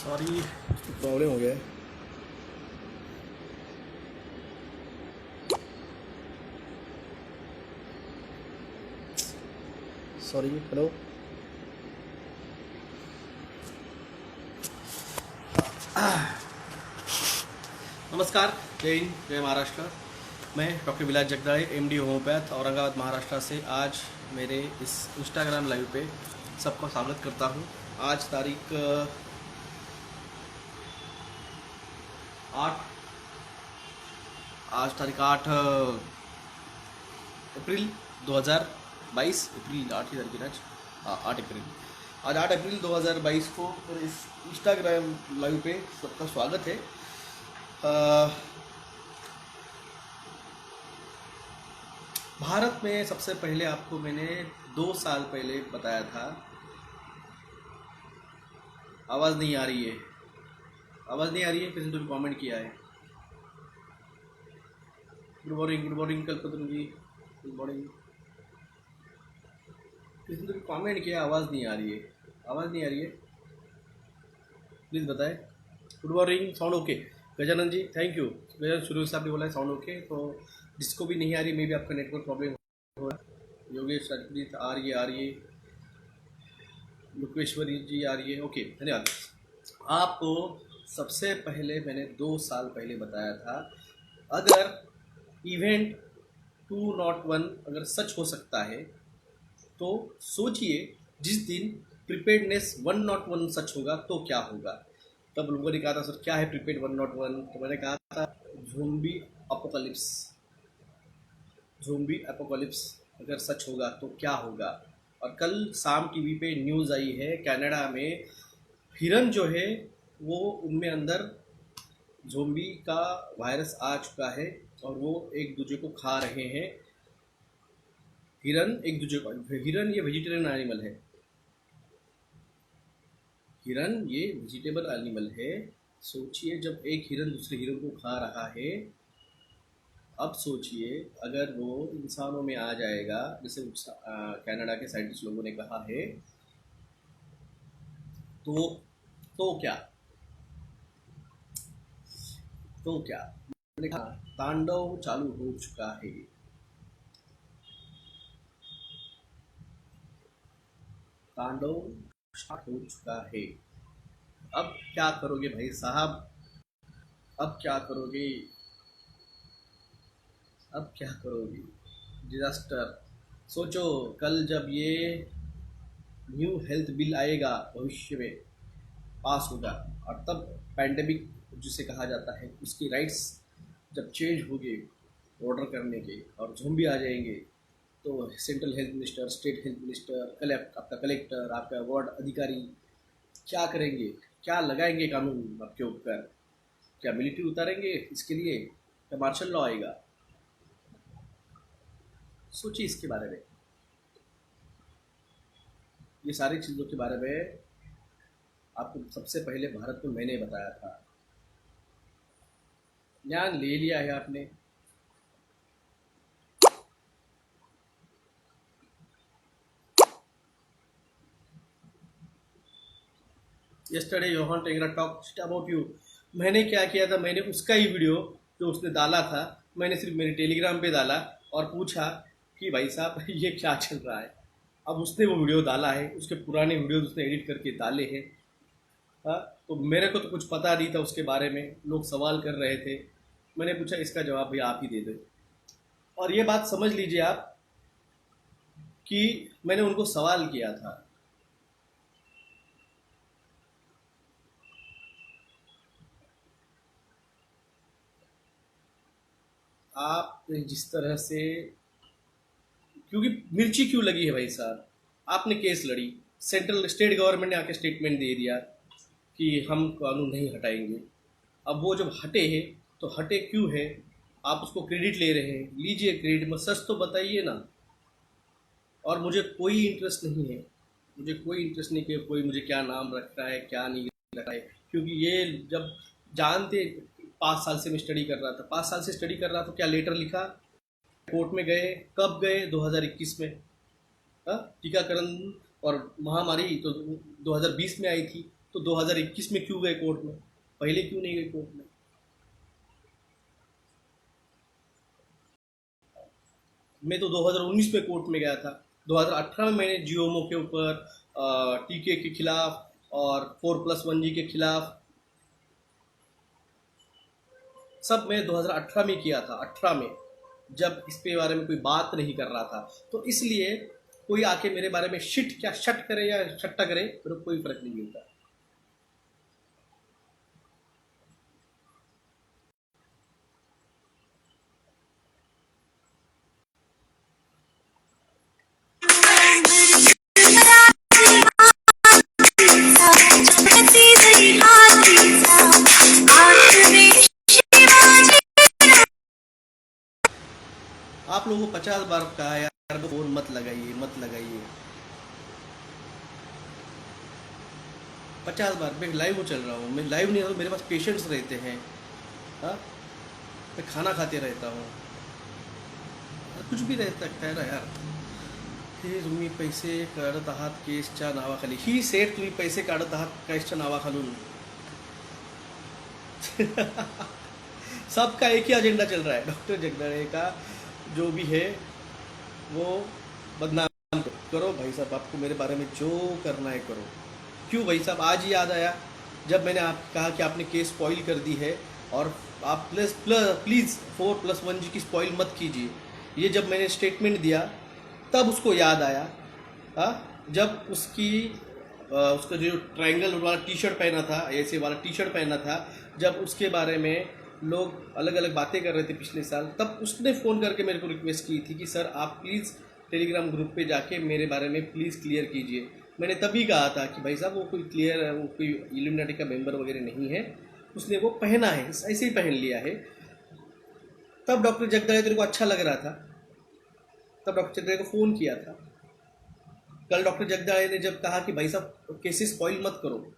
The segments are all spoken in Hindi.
सॉरी, प्रॉब्लम हो गया है। सॉरी। हेलो। नमस्कार, जय हिंद, जय महाराष्ट्र। मैं डॉक्टर विलास जगदाळे, एमडी होम्योपैथ, औरंगाबाद महाराष्ट्र से आज मेरे इस इंस्टाग्राम लाइव पे सबका स्वागत करता हूँ। आज तारीख 8 अप्रैल 2022। अप्रैल 8 ही तारीख है आज। 8 अप्रैल। आज 8 अप्रैल 2022 को मेरे इस इंस्टाग्राम लाइव पे सबका स्वागत है। भारत में सबसे पहले आपको मैंने 2 साल पहले बताया था। आवाज़ नहीं आ रही है, आवाज़ नहीं आ रही है। किसी ने कमेंट किया है। गुड मॉर्निंग कल्पतरू जी, गुड मॉर्निंग। किसी ने कमेंट किया, आवाज़ नहीं आ रही है, आवाज़ नहीं आ रही है, प्लीज़ बताएं। Good morning, sound okay. Gajanan ji thank you. Gajanan शुरू से आपने बोला है साउंड ओके, तो जिसको भी नहीं आ रही, मे भी आपका नेटवर्क प्रॉब्लम हो रहा है। योगेश राजप्रीत आ रही है, लुकेश्वरी जी आ रही है, ओके, धन्यवाद। आपको सबसे पहले मैंने 2 साल पहले बताया था, अगर इवेंट 201 अगर सच हो सकता है तो सोचिए जिस दिन प्रिपेयर्डनेस 101 सच होगा तो क्या होगा। तब लोगों ने कहा था सर क्या है प्रिपेयर्ड 101, तो मैंने कहा था ज़ोंबी अपोकलिप्स। ज़ोंबी अपोकलिप्स अगर सच होगा तो क्या होगा। और कल शाम टीवी पे न्यूज़ आई है, कनाडा में हिरन जो है वो उनमें अंदर ज़ोंबी का वायरस आ चुका है और वो एक दूसरे को खा रहे हैं। हिरन एक दूसरे को, हिरन ये वेजिटेरियन एनिमल है, हिरन ये वेजिटेबल एनिमल है। सोचिए जब एक हिरन दूसरे हिरन को खा रहा है, अब सोचिए अगर वो इंसानों में आ जाएगा, जैसे कनाडा के साइंटिस्ट लोगों ने कहा है, तो क्या, तो क्या। मैंने कहा तांडव चालू हो चुका है, तांडव स्टार्ट हो चुका है। अब क्या करोगे भाई साहब, अब क्या करोगे, अब क्या करोगे। डिजास्टर। सोचो कल जब ये न्यू हेल्थ बिल आएगा, भविष्य में पास होगा, और तब पैंडेमिक जिसे कहा जाता है उसकी राइट्स जब चेंज होंगे ऑर्डर करने के और ज़ोंबी आ जाएंगे, तो central health minister, state health minister, आपका कलेक्टर, आपका वार्ड अधिकारी क्या करेंगे, क्या लगाएंगे कानून आपके ऊपर। क्या मिलिट्री उतारेंगे इसके लिए, क्या मार्शल लॉ आएगा। सोचिए इसके बारे में, ये सारी चीज़ों के बारे में आपको सबसे पहले भारत में मैंने बताया था। ज्ञान ले लिया है आपने, yesterday Yohan Tegra talk about you. मैंने क्या किया था, मैंने उसका ही वीडियो जो उसने डाला था, मैंने सिर्फ मेरे टेलीग्राम पे डाला और पूछा कि भाई साहब ये क्या चल रहा है। अब उसने वो वीडियो डाला है, उसके पुराने वीडियो उसने एडिट करके डाले हैं। हाँ, तो मेरे को तो कुछ पता नहीं था उसके बारे में, लोग सवाल कर रहे थे, मैंने पूछा इसका जवाब भैया आप ही दे दो। और ये बात समझ लीजिए आप कि मैंने उनको सवाल किया था, आप जिस तरह से, क्योंकि मिर्ची क्यों लगी है भाई साहब, आपने केस लड़ी, सेंट्रल स्टेट गवर्नमेंट ने आके स्टेटमेंट दे दिया कि हम कानून नहीं हटाएंगे। अब वो जब हटे हैं तो हटे क्यों है, आप उसको क्रेडिट ले रहे हैं, लीजिए क्रेडिट में, सच तो बताइए ना। और मुझे कोई इंटरेस्ट नहीं है, मुझे कोई इंटरेस्ट नहीं कि कोई मुझे क्या नाम रख रहा है क्या नहीं रख रहा है, क्योंकि ये जब जानते 5 साल से मैं स्टडी कर रहा था, 5 साल से स्टडी कर रहा था, क्या लेटर लिखा, कोर्ट में गए, कब गए, 2021 में। हाँ, टीकाकरण और महामारी तो 2020 में आई थी, तो 2021 में क्यों गए कोर्ट में, पहले क्यों नहीं गए कोर्ट में? मैं तो 2019 में कोर्ट में गया था। 2018 में मैंने जियोमो के ऊपर, टीके के खिलाफ और 4+1G के खिलाफ, सब मैं 2018 में किया था। 18 में जब इस पे बारे में कोई बात नहीं कर रहा था, तो इसलिए कोई आके मेरे बारे में शिट क्या शट करे या छट्टा करे, मेरे को कोई फर्क नहीं मिलता। आप लोगों को 50 बार कहा यार फोन मत लगाइए मत लगाइए, 50 बार। मैं लाइव चल रहा हूँ, मैं लाइव नहीं रहता, मेरे पास पेशेंट्स रहते हैं। हाँ, मैं खाना खाते रहता हूँ, कुछ भी रह सकता है ना यार। हे तुम्ही पैसे काढत आहात केसच्या नावाखाली, ही सेठ तुम्ही पैसे काढत आहात केसच्या नावाखालून। सबका एक ही एजेंडा चल रहा है, डॉक्टर जगदाळे का जो भी है वो बदनाम करो भाई साहब, आपको मेरे बारे में जो करना है करो। क्यों भाई साहब, आज ही याद आया जब मैंने आप कहा कि आपने केस स्पॉइल कर दी है, और आप प्लीज़ 4+1G की स्पॉइल मत कीजिए। ये जब मैंने स्टेटमेंट दिया तब उसको याद आया। हाँ, जब उसका जो ट्रायंगल वाला टी शर्ट पहना था, ऐसे वाला टी शर्ट पहना था, जब उसके बारे में लोग अलग अलग बातें कर रहे थे पिछले साल, तब उसने फ़ोन करके मेरे को रिक्वेस्ट की थी कि सर आप प्लीज़ टेलीग्राम ग्रुप पे जाके मेरे बारे में प्लीज़ क्लियर कीजिए। मैंने तभी कहा था कि भाई साहब वो कोई इल्यूमिनाटी का मेंबर वगैरह नहीं है, उसने वो पहना है, ऐसे ही पहन लिया है। तब डॉक्टर जगदाळे तेरे को अच्छा लग रहा था, तब डॉक्टर जगदाळे को फ़ोन किया था। कल डॉक्टर जगदाळे ने जब कहा कि भाई साहब केसेस स्पॉइल मत करो,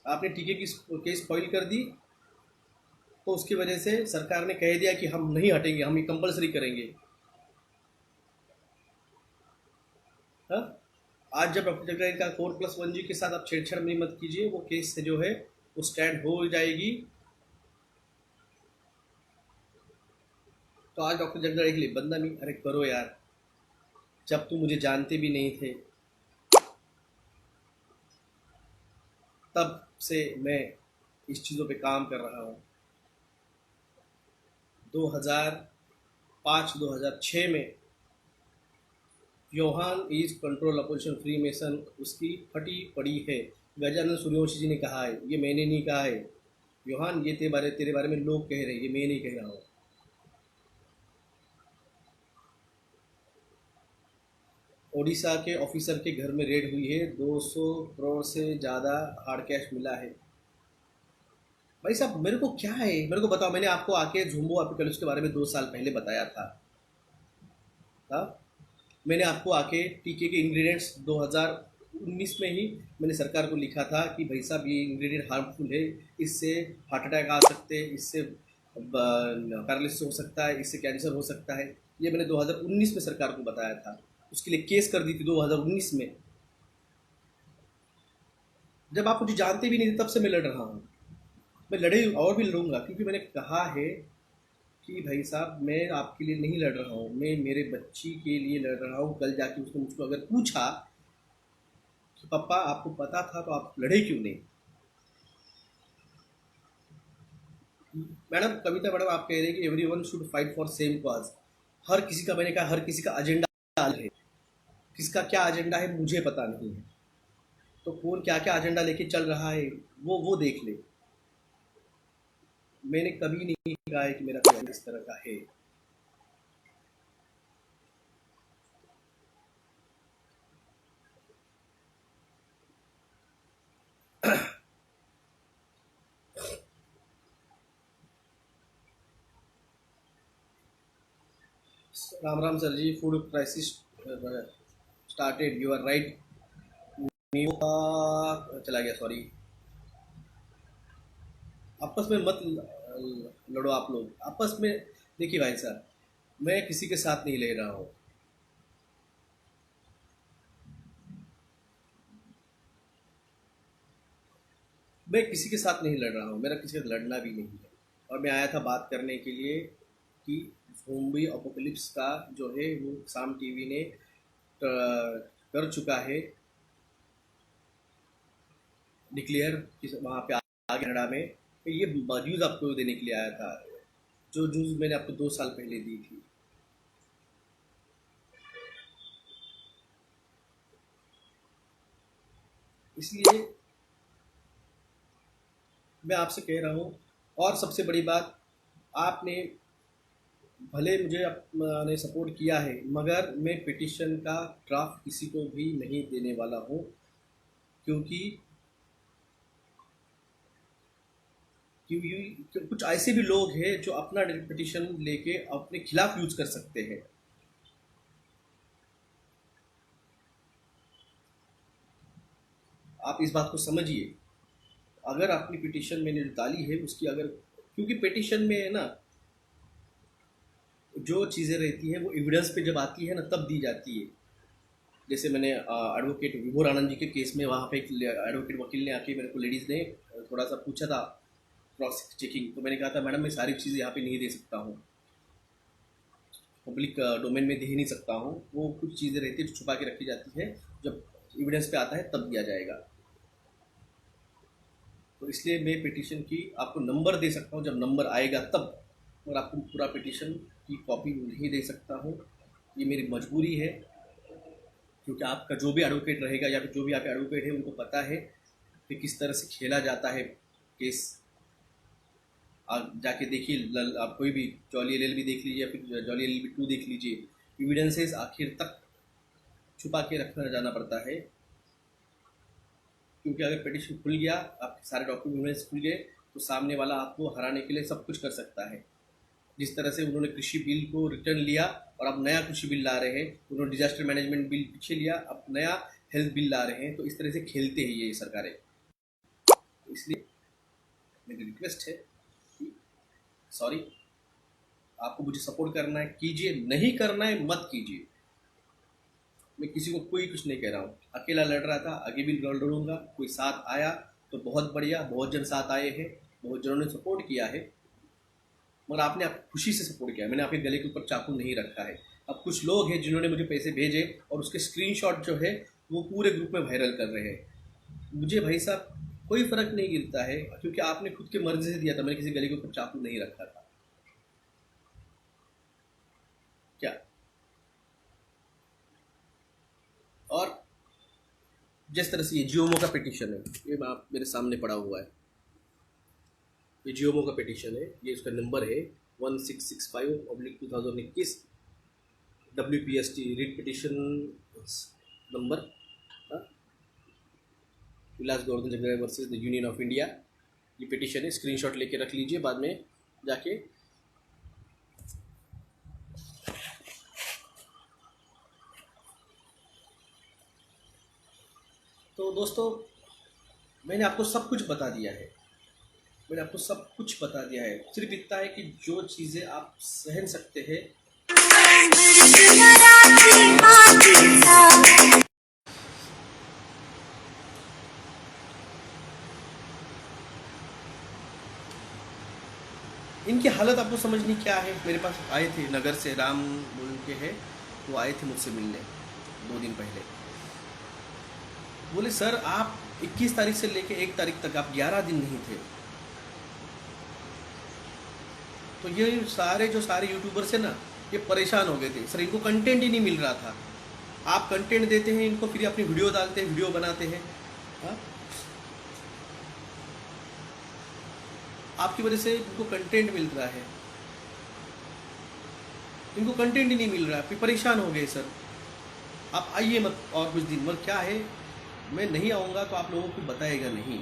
आपने टीके की केस स्पॉइल कर दी, तो उसकी वजह से सरकार ने कह दिया कि हम नहीं हटेंगे, हम ये कंपलसरी करेंगे। हाँ, आज जब डॉक्टर जगदाळे का 4+1G के साथ आप छेड़छाड़ में मत कीजिए, वो केस से जो है वो स्टैंड हो जाएगी। तो आज डॉक्टर जगदाळे के लिए बदनामी, अरे करो यार, जब तुम मुझे जानते भी नहीं थे तब से मैं इस चीज़ों पे काम कर रहा हूँ। 2005-2006 में Yohan is control opposition free mason उसकी फटी पड़ी है। गजानन सूर्यवंशी जी ने कहा है, ये मैंने नहीं कहा है। योहान, ये तेरे बारे में लोग कह रहे हैं, ये मैं नहीं कह रहा हूँ। ओडिशा के ऑफिसर के घर में रेड हुई है, 200 करोड़ से ज़्यादा हार्ड कैश मिला है। भाई साहब मेरे को क्या है, मेरे को बताओ। मैंने आपको आके झुम्बो एपिकलिप्स के बारे में 2 साल पहले बताया था। हाँ, मैंने आपको आके टीके के इंग्रेडिएंट्स 2019 में ही मैंने सरकार को लिखा था कि भाई साहब ये इंग्रेडिएंट हार्मफुल है, इससे हार्ट अटैक आ सकते हैं, इससे पैरालिसिस हो सकता है, इससे कैंसर हो सकता है। ये मैंने 2019 में सरकार को बताया था, उसके लिए केस कर दी थी 2019 में। जब आप मुझे जानते भी नहीं थे तब से मैं लड़ रहा हूँ। मैं लड़े और भी लड़ूंगा, क्योंकि मैंने कहा है कि भाई साहब मैं आपके लिए नहीं लड़ रहा हूँ, मैं मेरे बच्ची के लिए लड़ रहा हूँ। कल जाके उसने मुझको अगर पूछा कि पापा आपको पता था तो आप लड़े क्यों नहीं? मैडम, कविता मैडम, आप कह रहे हैं कि everyone should fight for same cause. हर किसी का, मैंने कहा हर किसी का एजेंडा अलग है, किसका क्या एजेंडा है मुझे पता नहीं है। तो कौन क्या क्या एजेंडा लेके चल रहा है वो देख ले। मैंने कभी नहीं कहा है कि मेरा कोई इस तरह का है। Ram Ram sir ji, food crisis started, you are right. चला गया, सॉरी। आपस में मत लड़ो आप लोग, आपस में। देखिए भाई साहब, मैं किसी के साथ नहीं ले रहा हूँ। मैं किसी के साथ नहीं लड़ रहा हूँ, मेरा किसी के साथ लड़ना भी नहीं है। और मैं आया था बात करने के लिए कि ज़ोंबी अपोकलिप्स का जो है वो साम टीवी ने कर चुका है डिक्लेयर कि वहाँ पे आगे कनाडा में। तो ये न्यूज़ आपको देने के लिए आया था, जो न्यूज़ मैंने आपको 2 साल पहले दी थी। इसलिए मैं आपसे कह रहा हूँ। और सबसे बड़ी बात, आपने भले मुझे आपने सपोर्ट किया है, मगर मैं पिटिशन का ड्राफ्ट किसी को भी नहीं देने वाला हूँ, क्योंकि कुछ ऐसे भी लोग हैं जो अपना पिटिशन लेके अपने खिलाफ यूज कर सकते हैं। आप इस बात को समझिए। अगर आपकी पिटिशन मैंने डाली है उसकी, अगर क्योंकि पिटिशन में है ना, जो चीज़ें रहती हैं वो एविडेंस पे जब आती है ना तब दी जाती है। जैसे मैंने एडवोकेट विभोर आनंद जी के केस में, वहाँ पे एक एडवोकेट वकील ने आके मेरे को, लेडीज़ ने थोड़ा सा पूछा था क्रॉस चेकिंग, तो मैंने कहा था मैडम मैं सारी चीज़ें यहाँ पे नहीं दे सकता हूँ, पब्लिक डोमेन में दे नहीं सकता हूँ। वो कुछ चीज़ें रहती है जो छुपा के रखी जाती है, जब एविडेंस पे आता है तब दिया जाएगा। तो इसलिए मैं पिटिशन की आपको नंबर दे सकता हूँ जब नंबर आएगा तब, और आपको पूरा पिटिशन की कॉपी नहीं दे सकता हूँ। ये मेरी मजबूरी है, क्योंकि आपका जो भी एडवोकेट रहेगा या फिर जो भी आपके एडवोकेट है उनको पता है कि किस तरह से खेला जाता है केस। आप जाके देखिए, आप कोई भी जॉली LLB देख लीजिए या फिर जॉली LLB 2 देख लीजिए, एविडेंसेस आखिर तक छुपा के रखना जाना पड़ता है। क्योंकि अगर पिटिशन खुल गया, आपके सारे डॉक्यूमेंट्स खुल गए, तो सामने वाला आपको हराने के लिए सब कुछ कर सकता है। जिस तरह से उन्होंने कृषि बिल को रिटर्न लिया और अब नया कृषि बिल ला रहे हैं, उन्होंने डिजास्टर मैनेजमेंट बिल पीछे लिया, अब नया हेल्थ बिल ला रहे हैं, तो इस तरह से खेलते हैं ये सरकारें। इसलिए मेरी रिक्वेस्ट है कि सॉरी, आपको मुझे सपोर्ट करना है कीजिए, नहीं करना है मत कीजिए। मैं किसी को कोई कुछ नहीं कह रहा हूँ, अकेला लड़ रहा था, आगे भी लड़ूंगा। कोई साथ आया तो बहुत बढ़िया, बहुत जन साथ आए हैं, बहुत जनों ने सपोर्ट किया है, मगर आपने आप खुशी से सपोर्ट किया। मैंने आपके गले के ऊपर चाकू नहीं रखा है। अब कुछ लोग हैं जिन्होंने मुझे पैसे भेजे और उसके स्क्रीनशॉट जो है वो पूरे ग्रुप में वायरल कर रहे हैं। मुझे भाई साहब कोई फर्क नहीं गिरता है, क्योंकि आपने खुद के मर्जी से दिया था, मैंने किसी गले के ऊपर चाकू नहीं रखा था। क्या? और जिस तरह से ये जियोमो का पिटिशन है, ये आप मेरे सामने पड़ा हुआ है, ये जियोमो का पिटिशन है, ये उसका नंबर है 1665/2021 WPST read petition number, Vilas Govardhan Jagdish versus the union of India. ये पिटिशन है, स्क्रीनशॉट लेके रख लीजिए बाद में जाके। तो दोस्तों, मैंने आपको सब कुछ बता दिया है, मैंने आपको सब कुछ बता दिया है। सिर्फ इतना है कि जो चीज़ें आप सहन सकते हैं, इनकी हालत आपको समझनी क्या है। मेरे पास आए थे नगर से, राम बोल के है, वो आए थे मुझसे मिलने 2 दिन पहले। बोले सर आप 21 तारीख से लेके 1 तारीख तक आप 11 दिन नहीं थे। तो ये सारे जो सारे यूट्यूबर्स है ना, ये परेशान हो गए थे सर, इनको कंटेंट ही नहीं मिल रहा था। आप कंटेंट देते हैं इनको, फिर अपनी वीडियो डालते हैं, वीडियो बनाते हैं। हाँ? आपकी वजह से इनको कंटेंट मिल रहा है, इनको कंटेंट ही नहीं मिल रहा है, फिर परेशान हो गए सर। आप आइए मत और कुछ दिन, मगर क्या है, मैं नहीं आऊँगा तो आप लोगों को बताएगा नहीं।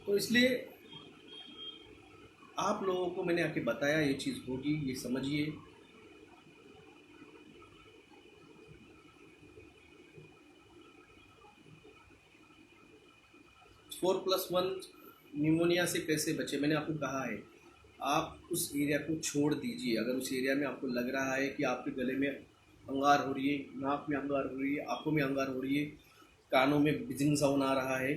तो इसलिए आप लोगों को मैंने आके बताया ये चीज़ होगी, ये समझिए। 4+1 न्यूमोनिया से कैसे बचे, मैंने आपको कहा है। आप उस एरिया को छोड़ दीजिए। अगर उस एरिया में आपको लग रहा है कि आपके गले में अंगार हो रही है, नाक में अंगार हो रही है, आंखों में अंगार हो रही है, कानों में बिजिंग साउंड आ रहा है,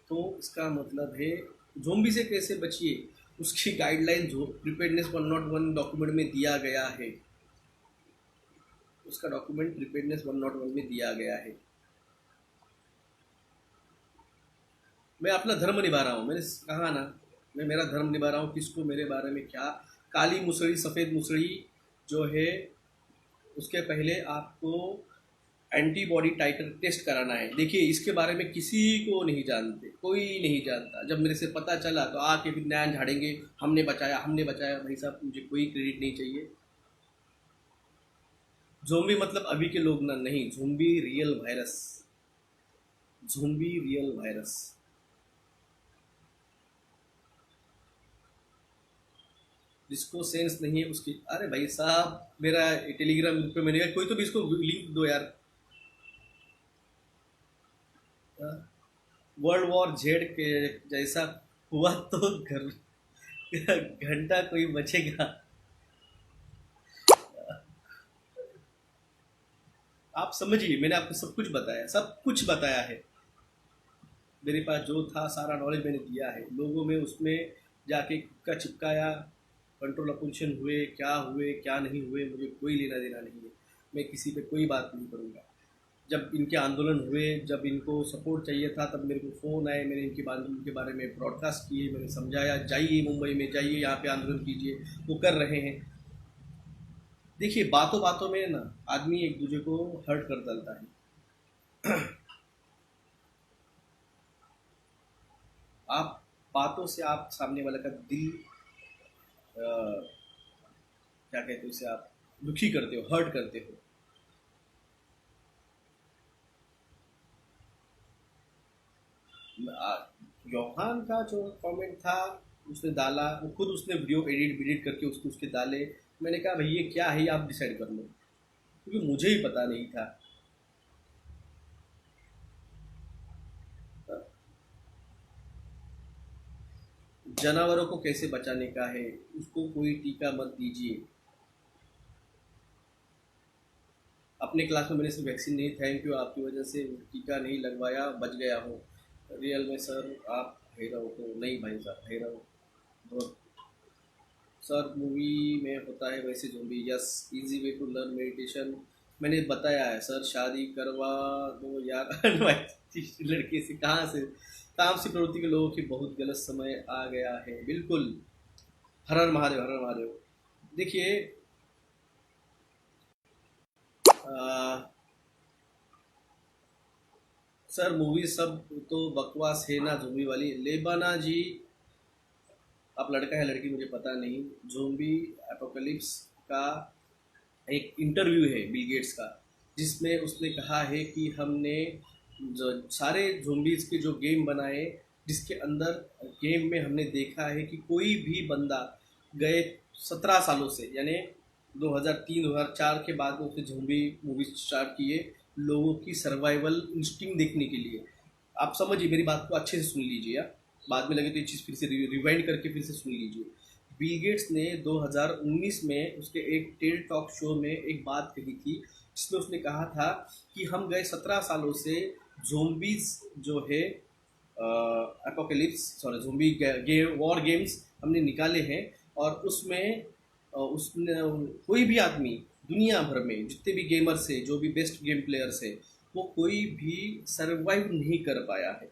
तो इसका मतलब है ज़ोंबी से कैसे बचिए उसकी गाइडलाइन जो प्रिपेयर्डनेस 101 डॉक्यूमेंट में दिया गया है, उसका डॉक्यूमेंट प्रिपेयर्डनेस 101 में दिया गया है। मैं अपना धर्म निभा रहा हूँ, मैंने कहा ना, मैं मेरा धर्म निभा रहा हूँ। किसको मेरे बारे में क्या, काली मुसड़ी सफ़ेद मुसड़ी जो है, उसके पहले आपको एंटीबॉडी टाइटर टेस्ट कराना है। देखिए इसके बारे में किसी को नहीं जानते, कोई नहीं जानता। जब मेरे से पता चला तो आके फिर नया झाड़ेंगे, हमने बचाया हमने बचाया। भाई साहब मुझे कोई क्रेडिट नहीं चाहिए। ज़ोंबी मतलब अभी के लोग ना, नहीं, zombie real virus, zombie real virus. जिसको सेंस नहीं है उसकी, अरे भाई साहब मेरा टेलीग्राम ग्रुप पे मैंने कहा कोई तो भी इसको लिंक दो यार। वर्ल्ड वॉर जेड के जैसा हुआ तो घर घंटा कोई बचेगा। आप समझिए, मैंने आपको सब कुछ बताया, सब कुछ बताया है। मेरे पास जो था सारा नॉलेज मैंने दिया है लोगों में, उसमें जाके का चिपकाया, कंट्रोल अपोजिशन हुए क्या नहीं हुए, मुझे कोई लेना देना नहीं है। मैं किसी पे कोई बात नहीं करूँगा। जब इनके आंदोलन हुए, जब इनको सपोर्ट चाहिए था, तब मेरे को फ़ोन आए, मैंने इनके आंदोलन के बारे में ब्रॉडकास्ट किए, मैंने समझाया जाइए मुंबई में जाइए, यहाँ पे आंदोलन कीजिए। वो कर रहे हैं। देखिए बातों बातों में ना आदमी एक दूसरे को हर्ट कर डालता है। आप बातों से आप सामने वाले का दिल क्या कहते हो उसे, आप दुखी करते हो, हर्ट करते हो। योहान का जो कमेंट था, उसने डाला, वो खुद उसने वीडियो एडिट एडिट करके उसको उसके डाले। मैंने कहा भाई ये क्या है, ये आप डिसाइड कर लो, क्योंकि मुझे ही पता नहीं था। जानवरों को कैसे बचाने का है, उसको कोई टीका मत दीजिए। अपने क्लास में मैंने सिर्फ वैक्सीन नहीं, थैंक यू, आपकी वजह से टीका नहीं लगवाया, बच गया हूँ। रियल में सर आप हेरो हो? नहीं भाई साहब, हेरो बहुत। सर मूवी में होता है वैसे zombie, yes, easy way to learn meditation. मैंने बताया है सर, शादी करवा दो यार अनवाइज लड़के से, कहाँ से काम से प्रवृत्ति के लोगों की बहुत गलत समय आ गया है। बिल्कुल। हर हर महादेव, हर हर महादेव। देखिए सर मूवी सब तो बकवास है ना, ज़ोंबी वाली लेबाना जी। आप लड़का है लड़की मुझे पता नहीं। ज़ोंबी एपोकलिप्स का एक इंटरव्यू है बिल गेट्स का, जिसमें उसने कहा है कि हमने जो सारे ज़ोंबीज के जो गेम बनाए, जिसके अंदर गेम में हमने देखा है कि कोई भी बंदा गए 17 सालों से, यानी 2003-2004 के बाद में उसने ज़ोंबी मूवी स्टार्ट किए, लोगों की सर्वाइवल इंस्टिंक्ट देखने के लिए। आप समझिए, मेरी बात को अच्छे से सुन लीजिए, या बाद में लगे तो ये चीज़ फिर से रिवाइंड करके फिर से सुन लीजिए। बिल गेट्स ने 2019 में उसके एक टेड टॉक शो में एक बात कही थी, जिसमें उसने कहा था कि हम गए 17 सालों से ज़ोंबीज जो है apocalypse, sorry zombie war games हमने निकाले हैं, और उसमें उसने कोई भी आदमी दुनिया भर में जितने भी गेमर्स है, जो भी बेस्ट गेम प्लेयर्स है, वो कोई भी सरवाइव नहीं कर पाया है,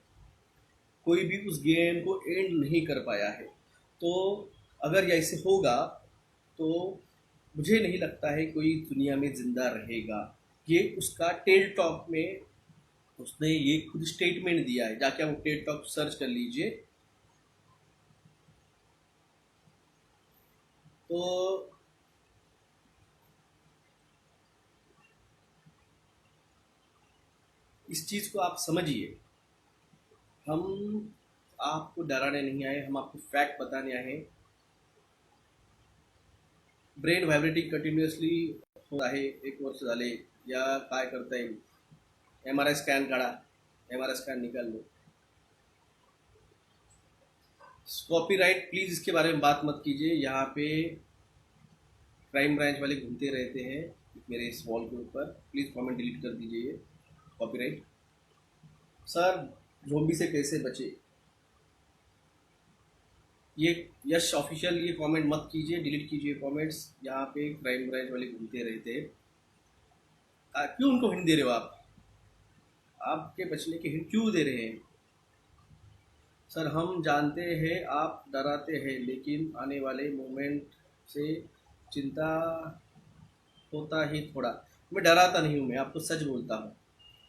कोई भी उस गेम को एंड नहीं कर पाया है। तो अगर ये ऐसे होगा तो मुझे नहीं लगता है कोई दुनिया में ज़िंदा रहेगा। ये उसका टेल टॉक में उसने ये खुद स्टेटमेंट दिया है, जाके आप टेल टॉक सर्च कर लीजिए। तो इस चीज़ को आप समझिए। हम आपको डराने नहीं आए, हम आपको फैक्ट बताने आए हैं। ब्रेन व्हायब्रेटिंग कंटिन्युअसली होत आहे 1 वर्ष झाले, या काय करता येईल? MRI स्कॅन काढा, MRI स्कॅन निकाल लो। कॉपीराइट प्लीज़ इसके बारे में बात मत कीजिए। यहाँ पे क्राइम ब्रांच वाले घूमते रहते हैं मेरे इस वॉल के ऊपर। प्लीज़ कमेंट डिलीट कर दीजिए ये कॉपीराइट। सर ज़ोंबी से कैसे बचे, ये यश ऑफिशियल ये कमेंट मत कीजिए, डिलीट कीजिए कमेंट्स। यहाँ पे क्राइम ब्रांच वाले घूमते रहते हैं। क्यों उनको हिंट दे रहे हो आप? आपके बचने के हिंट क्यों दे रहे हैं? सर हम जानते हैं आप डराते हैं, लेकिन आने वाले मोमेंट से चिंता होता ही थोड़ा। मैं डराता नहीं हूँ, मैं आपको सच बोलता हूँ।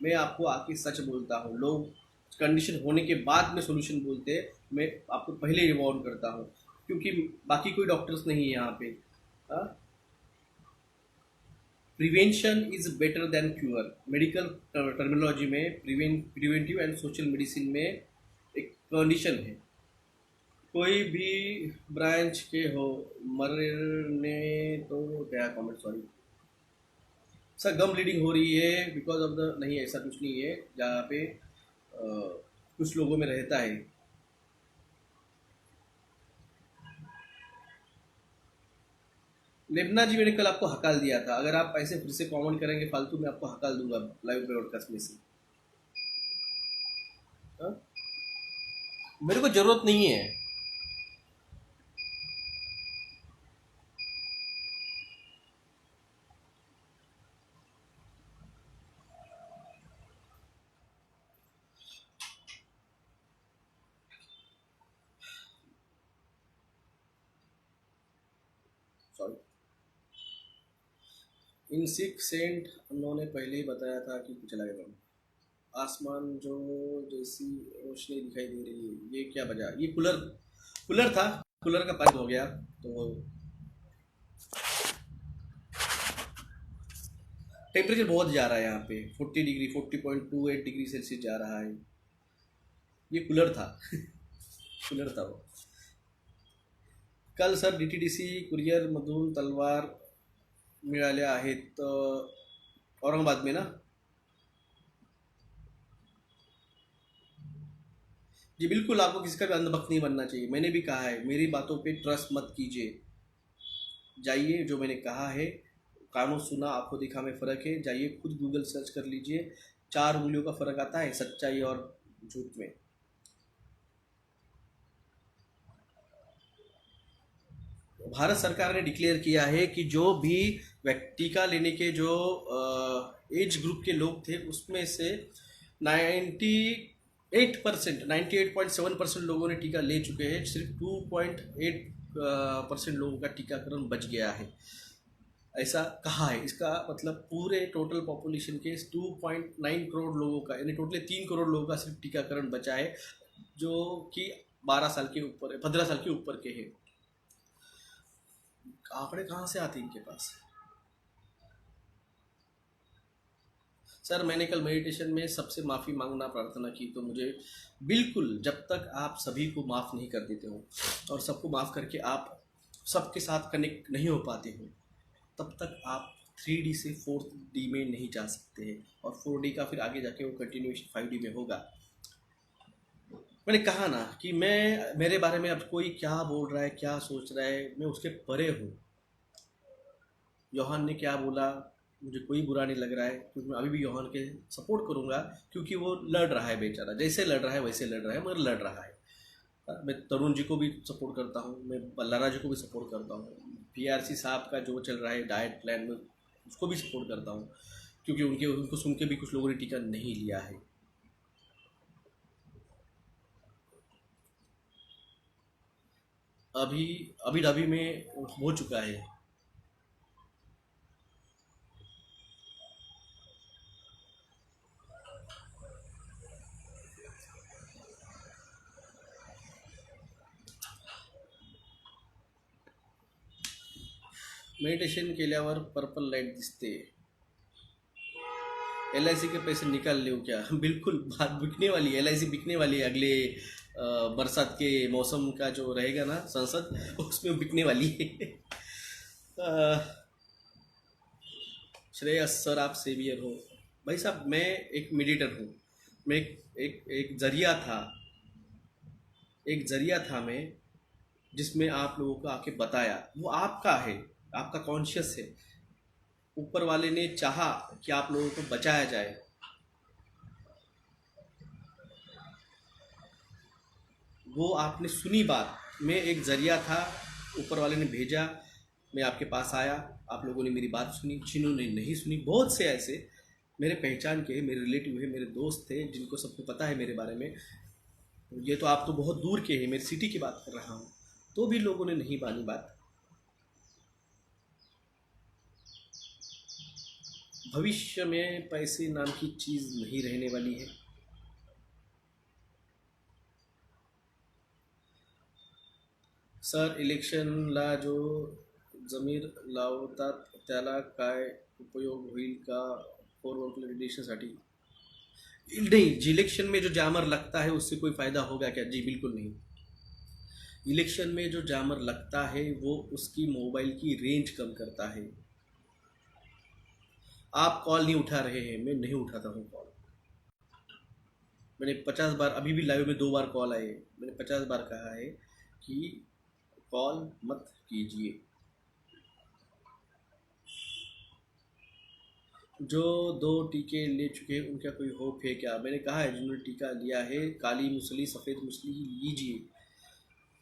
मैं आपको आके सच बोलता हूँ। लोग कंडीशन होने के बाद में सोल्यूशन बोलते हैं, मैं आपको पहले ही वार्न करता हूँ, क्योंकि बाकी कोई डॉक्टर्स नहीं है यहाँ पे। Prevention is better than cure. Medical terminology में प्रिवेंटिव एंड सोशल मेडिसिन में एक कंडीशन है। कोई भी ब्रांच के हो मरने तो क्या कमेंट, सॉरी सर गम ब्लीडिंग हो रही है बिकॉज ऑफ द, नहीं ऐसा कुछ नहीं है। जहाँ पे कुछ लोगों में रहता है। लेबना जी मैंने कल आपको हकाल दिया था, अगर आप ऐसे फिर से कमेंट करेंगे फालतू में आपको हकाल दूंगा लाइव ब्रॉडकास्ट में से। हाँ? मेरे को जरूरत नहीं है। सॉरी, इन सिक्स सेंट उन्होंने पहले ही बताया था कि कुछ लगेगा। आसमान जो जैसी रोशनी दिखाई दे रही है, ये क्या बजा? ये कूलर, कूलर था, कूलर का पाइप हो गया। तो टेम्परेचर बहुत जा रहा है यहाँ पे, 40 डिग्री, 40.28 डिग्री सेल्सियस जा रहा है। ये कूलर था कूलर था वो। कल सर डीटीडीसी कुरिअर मधून तलवार मिळाल्या आहेत औरंगाबाद में ना। जी बिल्कुल, आपको किसी का भी अंधभक्त नहीं बनना चाहिए। मैंने भी कहा है, मेरी बातों पे ट्रस्ट मत कीजिए। जाइए, जो मैंने कहा है, कानों सुना आंखों देखा में फ़र्क है। जाइए खुद गूगल सर्च कर लीजिए, 4 उंगलियों का फ़र्क आता है सच्चाई और झूठ में। भारत सरकार ने डिक्लेयर किया है कि जो भी टीका लेने के जो एज ग्रुप के लोग थे, उसमें से 98%, 98.7% लोगों ने टीका ले चुके हैं। सिर्फ 2.8% लोगों का टीकाकरण बच गया है, ऐसा कहा है। इसका मतलब पूरे टोटल पॉपुलेशन के 2.9 करोड़ लोगों का, यानी टोटल 3 करोड़ लोगों का सिर्फ टीकाकरण बचा है, जो कि 12 साल के ऊपर, 15 साल के ऊपर के हैं। आंकड़े कहाँ से आते हैं इनके पास? सर मैंने कल मेडिटेशन में सबसे माफ़ी मांगना प्रार्थना की, तो मुझे बिल्कुल, जब तक आप सभी को माफ़ नहीं कर देते हो और सबको माफ़ करके आप सबके साथ कनेक्ट नहीं हो पाते हो, तब तक आप 3D से 4D में नहीं जा सकते हैं। और 4D का फिर आगे जाके वो कंटिन्यूएशन 5D में होगा। मैंने कहा ना कि मैं, मेरे बारे में अब कोई क्या बोल रहा है, क्या सोच रहा है, मैं उसके परे हूँ। योहान ने क्या बोला, मुझे कोई बुरा नहीं लग रहा है, क्योंकि मैं अभी भी योहान के सपोर्ट करूँगा, क्योंकि वो लड़ रहा है बेचारा, जैसे लड़ रहा है वैसे लड़ रहा है, मगर लड़ रहा है। मैं तरुण जी को भी सपोर्ट करता हूँ, मैं बल्लारा जी को भी सपोर्ट करता हूँ, पीआरसी साहब का जो चल रहा है डाइट प्लान में, उसको भी सपोर्ट करता हूँ, क्योंकि उनको सुन के भी कुछ लोगों ने टीका नहीं लिया है। अभी अभी अभी में हो चुका है। मेडिटेशन केल्यावर पर्पल लाईट दिसते। LIC के पैसे निकाल लो क्या? बिल्कुल, बात बिकने वाली है, LIC बिकने वाली है अगले बरसात के मौसम का जो रहेगा ना संसद, उसमें बिकने वाली है। श्रेयस सर आप सेवियर हो। भाई साहब मैं एक मेडिटर हूँ, मैं एक जरिया था। एक जरिया था मैं, जिसमें आप लोगों को आके बताया, वो आपका है, आपका कॉन्शियस है। ऊपर वाले ने चाहा कि आप लोगों को बचाया जाए, वो आपने सुनी बात। मैं एक जरिया था, ऊपर वाले ने भेजा, मैं आपके पास आया, आप लोगों ने मेरी बात सुनी। जिन्होंने नहीं सुनी, बहुत से ऐसे मेरे पहचान के, मेरे रिलेटिव है, मेरे दोस्त थे, जिनको सबको पता है मेरे बारे में। ये तो आप तो बहुत दूर के हैं, मेरी सिटी की बात कर रहा हूँ, तो भी लोगों ने नहीं मानी बात। भविष्य में पैसे नाम की चीज़ नहीं रहने वाली है। सर, इलेक्शनला जो जमीर लावतात त्याला काय उपयोग होईल का फॉरवर्ड व्हॅलिडेशनसाठी? नहीं, इलेक्शन में जो जामर लगता है उससे कोई फ़ायदा होगा क्या? जी बिल्कुल नहीं। इलेक्शन में जो जामर लगता है वो उसकी मोबाइल की रेंज कम करता है। आप कॉल नहीं उठा रहे हैं, मैं नहीं उठाता हूँ कॉल। मैंने 50 बार, अभी भी लाइव में 2 बार कॉल आए, मैंने 50 बार कहा है कि कॉल मत कीजिए। जो 2 टीके ले चुके हैं उनका कोई होप है क्या? मैंने कहा है, जिन्होंने टीका लिया है, काली मुसली सफ़ेद मुसली लीजिए।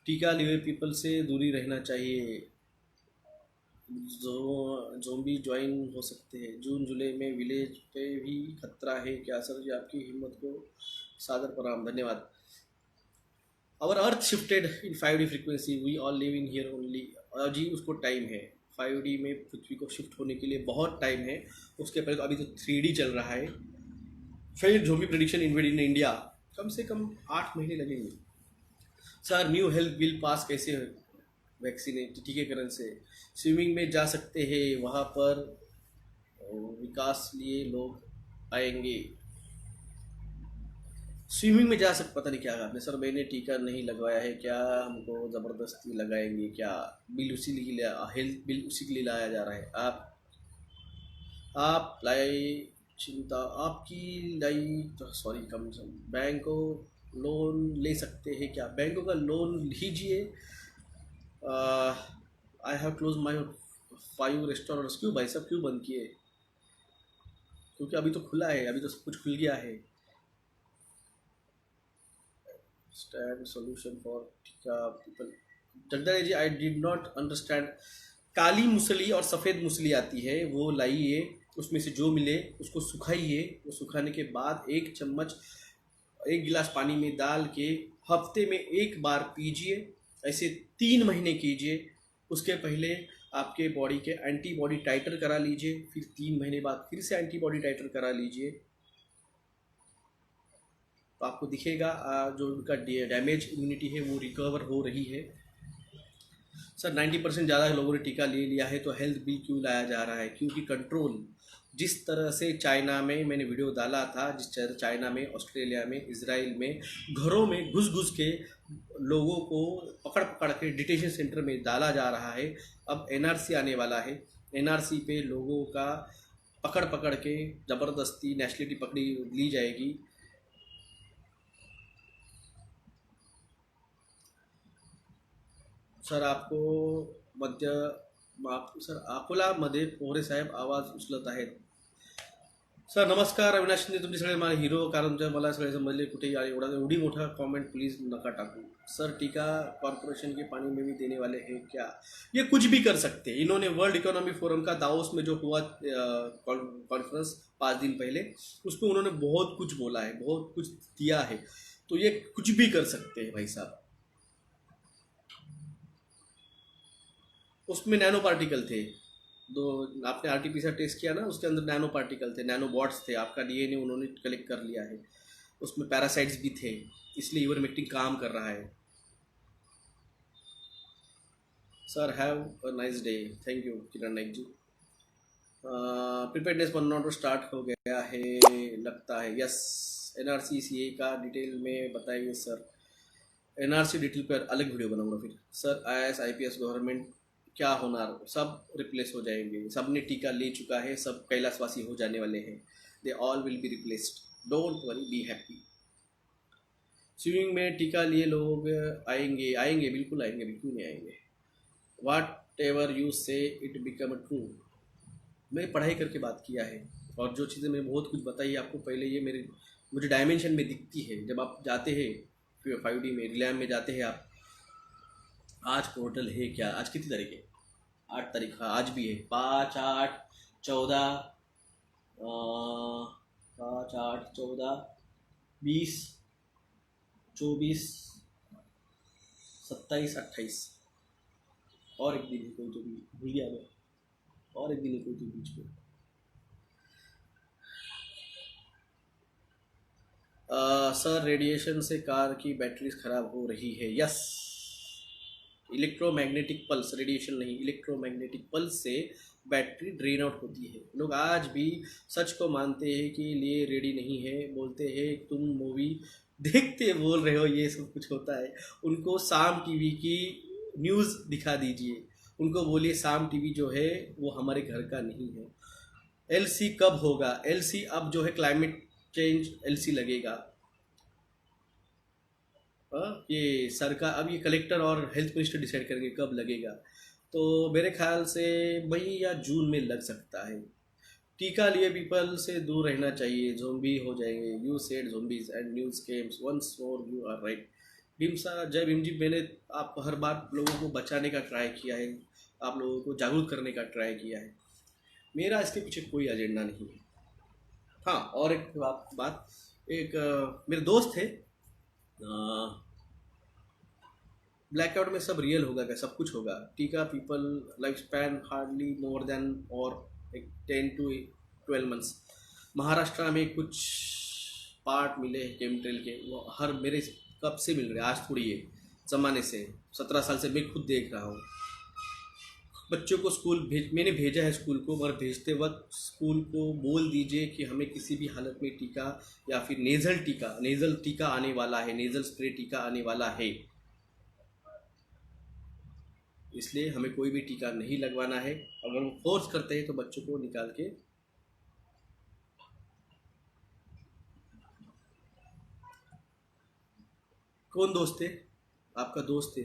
टीका लिए पीपल से दूरी रहना चाहिए। जो ज़ोंबी ज्वाइन हो सकते हैं। जून जुलाई में विलेज पे भी खतरा है क्या? सर जी, आपकी हिम्मत को सादर प्रणाम, धन्यवाद। Our earth shifted in 5D frequency, we all live in here only. जी, उसको टाइम है। 5D में पृथ्वी को शिफ्ट होने के लिए बहुत टाइम है। उसके पहले तो अभी तो 3D चल रहा है। फिर zombie prediction invade in India, कम से कम 8 महीने लगेंगे। Sir, new health bill pass कैसे? वैक्सीनेट टीकाकरण से। स्विमिंग में जा सकते हैं, वहाँ पर विकास लिए लोग आएंगे। स्विमिंग में जा सकते, पता नहीं क्या कहा आपने सर, मैंने टीका नहीं लगवाया है, क्या हमको ज़बरदस्ती लगाएंगे क्या? बिल उसी के लिए, हेल्थ बिल उसी के लिए लाया जा रहा है। आप लाई चिंता आपकी लाई, सॉरी, कम से कम बैंक को लोन ले सकते हैं क्या? बैंकों का लोन लीजिए। I have close my 5 restaurants. क्यों भाई साहब, क्यों बंद किए? क्योंकि अभी तो खुला है, अभी तो सब कुछ खुल गया है। स्टैंड सोल्यूशन फॉर टीका people. Jagdar ji, I did not understand. काली मूसली और सफ़ेद मूसली आती है, वो लाइए, उसमें से जो मिले उसको सुखाइए। वो सुखाने के बाद 1 चम्मच 1 गिलास पानी में डाल के हफ्ते में 1 बार पीजिए। ऐसे 3 महीने कीजिए। उसके पहले आपके बॉडी के एंटीबॉडी टाइटर करा लीजिए, फिर 3 महीने बाद फिर से एंटीबॉडी टाइटर करा लीजिए, तो आपको दिखेगा जो उनका डैमेज इम्यूनिटी है वो रिकवर हो रही है। सर, 90% ज़्यादा लोगों ने टीका ले लिया है, तो हेल्थ बिल क्यों लाया जा रहा है? क्योंकि कंट्रोल, जिस तरह से चाइना में मैंने वीडियो डाला था, जिस तरह चाइना में, ऑस्ट्रेलिया में, इजराइल में घरों में घुस घुस के लोगों को पकड़ पकड़ के डिटेंशन सेंटर में डाला जा रहा है। अब एनआरसी आने वाला है, एनआरसी पे लोगों का पकड़ पकड़ के ज़बरदस्ती नेशनलिटी पकड़ी ली जाएगी। सर, आपको मध्य आप सर, अकोलामध्ये पोहरे साहेब आवाज उचलत आहेत. सर नमस्कार, अविनाश शिंदे, तुम्ही सगळे माझे हिरो, कारण जर मला सगळे समजले कुठेही एवढी मोठा कमेंट प्लीज़ नका टाकू। सर, टीका कॉरपोरेशन के पानी में भी देने वाले हैं क्या? ये कुछ भी कर सकते हैं। इन्होंने वर्ल्ड इकोनॉमी फोरम का दावोस में जो हुआ कॉन्फ्रेंस 5 दिन पहले, उसमें उन्होंने बहुत कुछ बोला है, बहुत कुछ दिया है, तो ये कुछ भी कर सकते हैं भाई साहब। उसमें नैनो पार्टिकल थे, दो, आपने आरटीपीसीआर टेस्ट किया ना, उसके अंदर नैनो पार्टिकल थे, नैनो बॉट्स थे, आपका डीएनए उन्होंने कलेक्ट कर लिया है। उसमें पैरासाइट्स भी थे, इसलिए इवरमेक्टिन काम कर रहा है। Sir, have a nice day. Thank you Kiran Naik ji. Preparedness 1 start हो गया है लगता है। यस, एनआरसी सीए का डिटेल में बताइए सर। एनआरसी डिटेल पर अलग वीडियो बनाऊंगा फिर। सर, आईएएस आईपीएस गवर्नमेंट क्या होना, सब रिप्लेस हो जाएंगे। सब ने टीका ले चुका है, सब कैलाशवासी हो जाने वाले हैं। They all will be replaced, don't worry, be happy. Swimming में टीका लिए लोग आएंगे, आएंगे, बिल्कुल आएंगे, बिल्कुल नहीं आएंगे। वाट एवर यू से इट बिकम ट्रू। मैं पढ़ाई करके बात किया है, और जो चीज़ें मैंने बहुत कुछ बताई आपको पहले, ये मेरे मुझे डायमेंशन में दिखती है। जब आप जाते हैं 5D में, रिलैम में जाते हैं आप, आज पोर्टल है क्या, आज कितनी तारीख है, 8 तारीख, हाँ आज भी है, 5, 8, 14, 5, 8, 14, 20, 24, 27, 28, और एक दिन है कोई तो भी भूल गया मैं, और एक दिन है कोई तो बीच में। सर रेडिएशन से कार की बैटरीज खराब हो रही है। यस, इलेक्ट्रोमैग्नेटिक पल्स, रेडिएशन नहीं, इलेक्ट्रोमैग्नेटिक पल्स से बैटरी ड्रेन आउट होती है। लोग आज भी सच को मानते हैं कि लिए रेडी नहीं है, बोलते हैं तुम मूवी देखते बोल रहे हो ये सब कुछ होता है। उनको साम टीवी की न्यूज़ दिखा दीजिए, उनको बोलिए साम टीवी जो है वो हमारे घर का नहीं है। एलसी कब होगा? एलसी अब जो है क्लाइमेट चेंज एलसी लगेगा। ये सरकार, अब ये कलेक्टर और हेल्थ मिनिस्टर डिसाइड करेंगे कब लगेगा। तो मेरे ख्याल से मई या जून में लग सकता है। टीका लिए पीपल से दूर रहना चाहिए, ज़ोंबी हो जाएंगे। You said zombies and news comes once more, you are right. Bhim सा जय भीम जी। मैंने आप हर बार लोगों को बचाने का ट्राई किया है, आप लोगों को जागरूक करने का ट्राई किया है। मेरा इसके पीछे कोई एजेंडा नहीं है। हाँ, और एक बात, एक मेरे दोस्त थे, ब्लैकआउट में सब रियल होगा क्या? सब कुछ होगा। टीका people life span hardly more than और 10 to 12 months। महाराष्ट्र में कुछ पार्ट मिले केमिकल के, वो हर मेरे कब से मिल रहे हैं, आज थोड़ी है, ज़माने से, 17 साल से मैं खुद देख रहा हूँ। बच्चों को स्कूल मैंने भेजा है स्कूल को, मगर भेजते वक्त स्कूल को बोल दीजिए कि हमें किसी भी हालत में टीका या फिर नेज़ल टीका आने वाला है, नेज़ल स्प्रे टीका आने वाला है, इसलिए हमें कोई भी टीका नहीं लगवाना है। अगर वो फोर्स करते हैं तो बच्चों को निकाल के। कौन दोस्त है? आपका दोस्त है?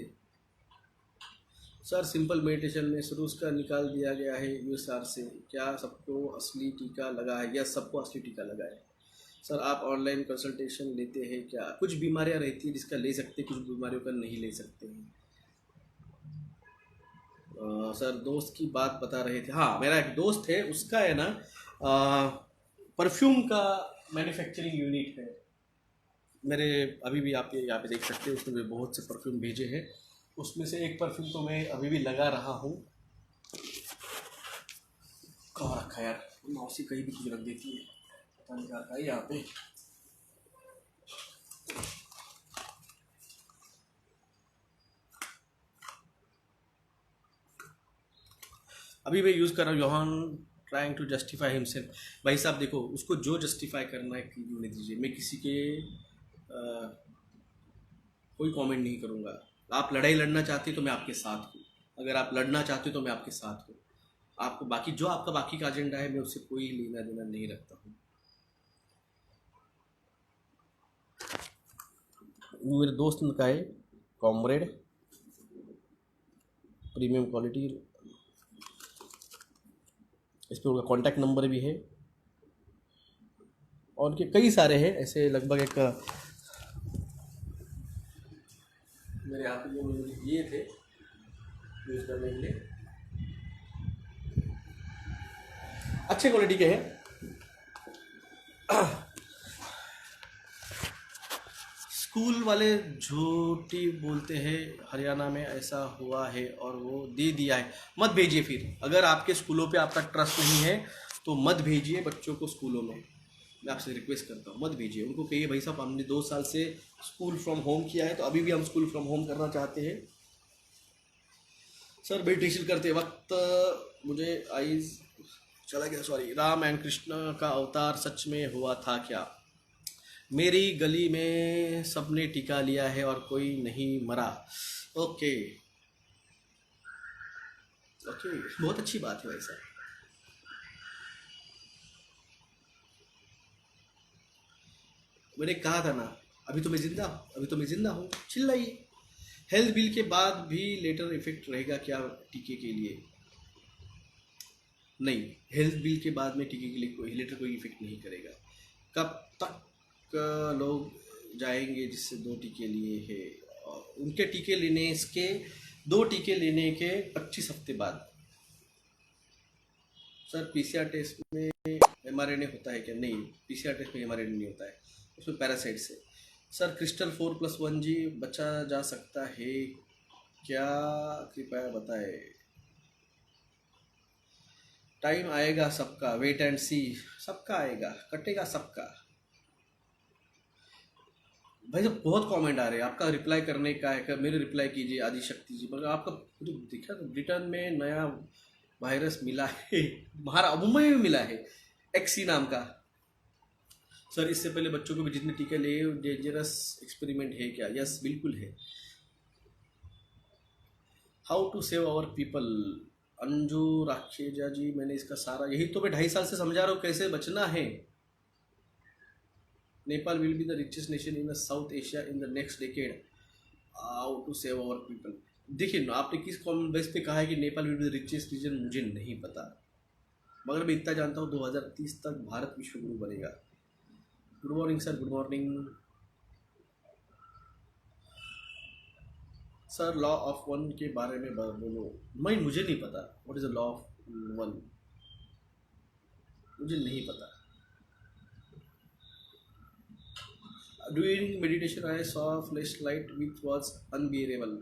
सर सिंपल मेडिटेशन में सुरूज का निकाल दिया गया है यूएसआर से, क्या सबको असली टीका लगा है? यस, सबको असली टीका लगा है। सर आप ऑनलाइन कंसल्टेशन लेते हैं क्या? कुछ बीमारियां रहती है जिसका ले सकते, कुछ बीमारियों का नहीं ले सकते हैं। सर दोस्त की बात बता रहे थे। हाँ, मेरा एक दोस्त है, उसका है ना परफ्यूम का मैन्युफैक्चरिंग यूनिट है। मेरे अभी भी आप यहाँ पे देख सकते हैं, उसने भी बहुत से परफ्यूम भेजे हैं, उसमें से एक परफ्यूम तो मैं अभी भी लगा रहा हूँ। कहाँ रखा यार, मौसी कहीं भी कुछ रख देती है, पता नहीं क्या है यहाँ पे। अभी मैं यूज़ कर रहा हूँ Yohan trying to justify himself. भाई साहब देखो, उसको जो जस्टिफाई करना है कीजिए दीजिए, मैं किसी के कोई कमेंट नहीं करूँगा। आप लड़ाई लड़ना चाहते हो तो मैं आपके साथ हूँ, अगर आप लड़ना चाहते हो तो मैं आपके साथ हूँ। आपको बाकी जो आपका बाकी का एजेंडा है, मैं उससे कोई लेना देना नहीं रखता हूँ। मेरे दोस्त ने कहा है कॉमरेड प्रीमियम क्वालिटी, इस पर उनका कॉन्टैक्ट नंबर भी है, और उनके कई सारे हैं ऐसे, लगभग एक मेरे यहाँ पे ये थे यूज़ करने के लिए, अच्छे क्वालिटी के हैं। स्कूल वाले झूठी बोलते हैं, हरियाणा में ऐसा हुआ है और वो दे दिया है। मत भेजिए फिर, अगर आपके स्कूलों पे आपका ट्रस्ट नहीं है तो मत भेजिए बच्चों को स्कूलों में। मैं आपसे रिक्वेस्ट करता हूँ, मत भेजिए। उनको कहिए भाई साहब हमने 2 साल से स्कूल फ्रॉम होम किया है, तो अभी भी हम स्कूल फ्रॉम होम करना चाहते हैं। सर मेडिटेशन करते वक्त मुझे आइज चला गया, सॉरी। राम एंड कृष्ण का अवतार सच में हुआ था क्या? मेरी गली में सबने टीका लिया है और कोई नहीं मरा। ओके ओके, बहुत अच्छी बात है भाई साहब। मैंने कहा था ना, अभी तो मैं जिंदा हूँ, चिल्लाइए। हेल्थ बिल के बाद भी लेटर इफेक्ट रहेगा क्या टीके के लिए? नहीं, हेल्थ बिल के बाद में टीके के लिए कोई लेटर कोई इफेक्ट नहीं करेगा। कब तक लोग जाएंगे जिससे 2 टीके लिए है, और उनके टीके लेने इसके 2 टीके लेने के 25 हफ्ते बाद। सर पीसीआर टेस्ट में एमआरएनए होता है क्या? नहीं, पीसीआर टेस्ट में एमआरएनए नहीं होता है, उसमें पैरासाइट से। सर क्रिस्टल 4+1G बचा जा सकता है क्या, कृपया बताएं। टाइम आएगा सबका, वेट एंड सी। सबका आएगा, कटेगा सबका। भाई साहब बहुत कमेंट आ रहे हैं, आपका रिप्लाई करने का है, मेरे रिप्लाई कीजिए आदिशक्ति जी। मगर आपका मुझे दिखा ब्रिटेन में नया वायरस मिला है, मुंबई में मिला है, एक्सी नाम का। सर इससे पहले बच्चों को भी जितने टीके लिए डेंजरस एक्सपेरिमेंट है क्या? यस बिल्कुल है। How to save our people, Anju Rakheja ji, मैंने इसका सारा, यही तो मैं 2.5 साल से समझा रहा हूँ कैसे बचना है। Nepal will be the richest nation in the South Asia in the next decade, how to save our people. देखिए ना, आपने किस कॉमन बेस पे कहा है कि Nepal will be the richest region, मुझे नहीं पता, मगर मैं इतना जानता हूँ 2030 तक भारत विश्व गुरु बनेगा। Good morning sir, good morning sir. Law of one के बारे में बोलो। मुझे नहीं पता what is the law of one, मुझे नहीं पता। Doing meditation I saw flash light which was unbearable.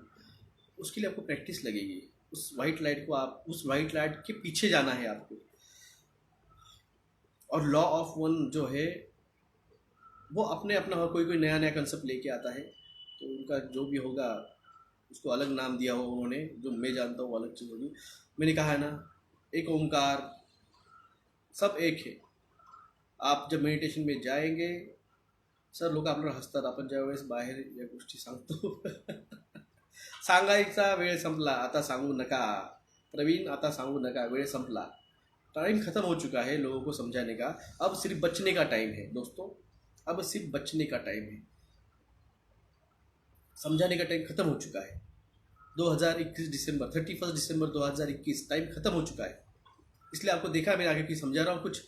उसके लिए आपको प्रैक्टिस लगेगी। उस वाइट लाइट को, आप उस वाइट लाइट के पीछे जाना है आपको। और लॉ ऑफ वन जो है वो अपने अपना कोई कोई नया नया कंसेप्ट लेके आता है, तो उनका जो भी होगा उसको अलग नाम दिया हो उन्होंने, जो मैं जानता हूँ अलग चीज़ होगी। मैंने कहा है ना, एक ओमकार, सब एक है। आप जब मेडिटेशन में जाएंगे, सर लोक आपल्याला हसतात, आपण ज्यावेळेस बाहेर या गोष्टी सांगतो सांगायचा वेळ संपला, आता सांगू नका प्रवीण, आता सांगू नका, वेळ संपला, टाइम खत्म हो चुका है लोगों को समझाने का। अब सिर्फ बचने का टाइम है दोस्तों, अब सिर्फ बचने का टाइम है, समझाने का टाइम खत्म हो चुका है। 2021 दिसंबर 31 दिसंबर 2021 टाइम खत्म हो चुका है, इसलिए आपको देखा मैं आगे की समझा रहा हूँ कुछ।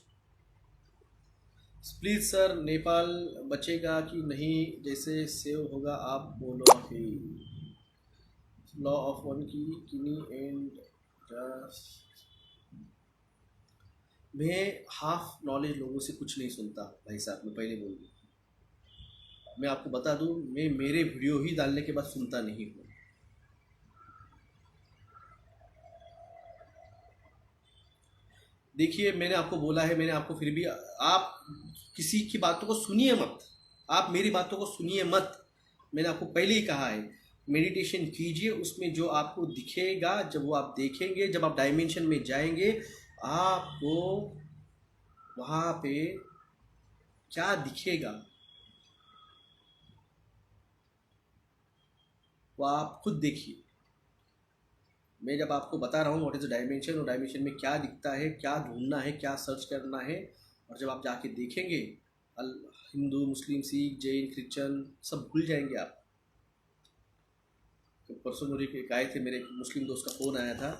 प्लीज़ सर नेपाल बचेगा कि नहीं, जैसे सेव होगा आप बोलो ही। लॉ ऑफ वन की किनी एंड मैं हाफ नॉलेज लोगों से कुछ नहीं सुनता भाई साहब, मैं पहले बोल दूँ, मैं आपको बता दूँ, मैं मेरे वीडियो ही डालने के बाद सुनता नहीं हूँ। देखिए मैंने आपको बोला है, मैंने आपको, फिर भी आप किसी की बातों को सुनिए मत, आप मेरी बातों को सुनिए मत। मैंने आपको पहले ही कहा है, मेडिटेशन कीजिए, उसमें जो आपको दिखेगा, जब वो आप देखेंगे, जब आप डायमेंशन में जाएंगे, आपको वहाँ पे क्या दिखेगा वो आप खुद देखिए। मैं जब आपको बता रहा हूँ व्हाट इज़ द डायमेंशन, और डायमेंशन में क्या दिखता है, क्या ढूंढना है, क्या सर्च करना है, और जब आप जाके देखेंगे, हिंदू मुस्लिम सिख जैन क्रिश्चियन सब भूल जाएंगे आप। तो परसों मुझे एक आए थे, मेरे एक मुस्लिम दोस्त का फ़ोन आया था,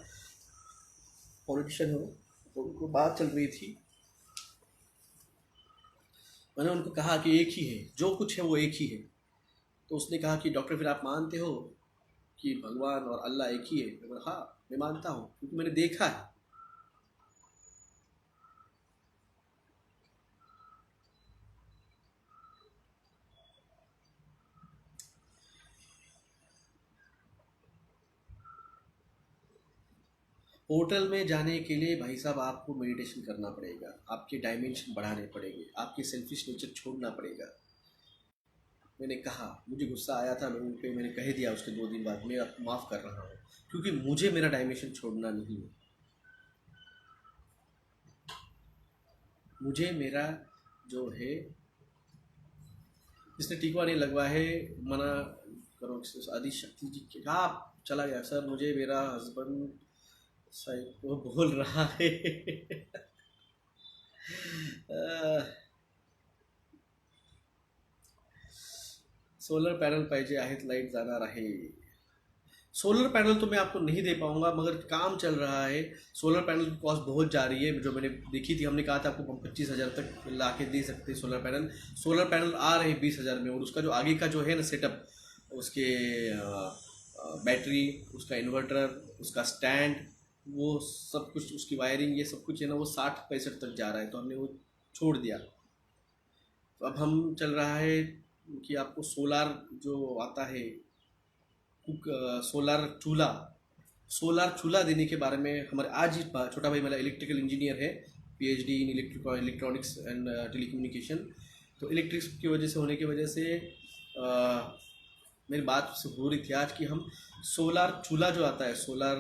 पॉलिटिशियन हो, तो उनको बात चल रही थी। मैंने उनको कहा कि एक ही है, जो कुछ है वो एक ही है। तो उसने कहा कि डॉक्टर फिर आप मानते हो कि भगवान और अल्लाह एक ही है? मैं बोला हाँ मैं मानता हूँ, क्योंकि मैंने देखा है। पोर्टल में जाने के लिए भाई साहब आपको मेडिटेशन करना पड़ेगा, आपके डायमेंशन बढ़ाने पड़ेंगे, आपकी सेल्फिश नेचर छोड़ना पड़ेगा। मैंने कहा, मुझे गुस्सा आया था लोगों पे, मैंने कह दिया उसके 2 दिन बाद, मैं आपको माफ़ कर रहा हूँ, क्योंकि मुझे मेरा डायमेंशन छोड़ना नहीं है। मुझे मेरा जो है, जिसने टीका नहीं लगवा है मना करो। आदि शक्ति जी के कहा चला गया। सर मुझे मेरा हस्बैंड साइको बोल रहा है सोलर पैनल पाहिजे आहेत, लाईट जाणार आहे. सोलर पैनल तो मैं आपको नहीं दे पाऊंगा, मगर काम चल रहा है. सोलर पैनल की कॉस्ट बहुत जा रही है, जो मैंने देखी थी. हमने कहा था आपको हम 25,000 तक ला के दे सकते हैं सोलर पैनल. सोलर पैनल आ रहे हैं 20,000 में, और उसका जो आगे का जो है ना सेटअप, उसके बैटरी, उसका इन्वर्टर, उसका स्टैंड, वो सब कुछ, उसकी वायरिंग, ये सब कुछ है ना, वो 60-65 तक जा रहा है. तो हमने वो छोड़ दिया. तो अब हम चल रहा है कि आपको सोलार जो आता है, सोलार चूल्हा देने के बारे में हमारे आज ही छोटा भाई मेरा इलेक्ट्रिकल इंजीनियर है, PhD in electronics and telecommunication. तो इलेक्ट्रिक्स की वजह से होने की वजह से मेरी बात से हो रही थी आज कि हम सोलार चूल्हा जो आता है, सोलार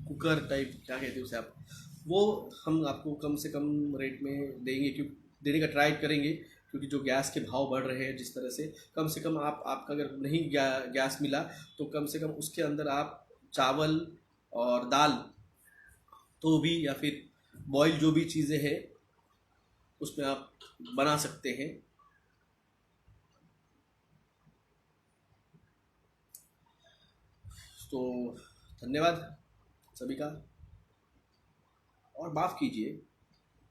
कुकर टाइप, क्या कहते हैं उसे आप, वो हम आपको कम से कम रेट में देंगे, क्यों देने का ट्राई करेंगे, क्योंकि जो गैस के भाव बढ़ रहे हैं जिस तरह से कम आपका अगर नहीं गैस मिला तो कम से कम उसके अंदर आप चावल और दाल तो भी, या फिर बॉयल जो भी चीज़ें हैं उसमें आप बना सकते हैं. तो धन्यवाद सभी का, और माफ़ कीजिए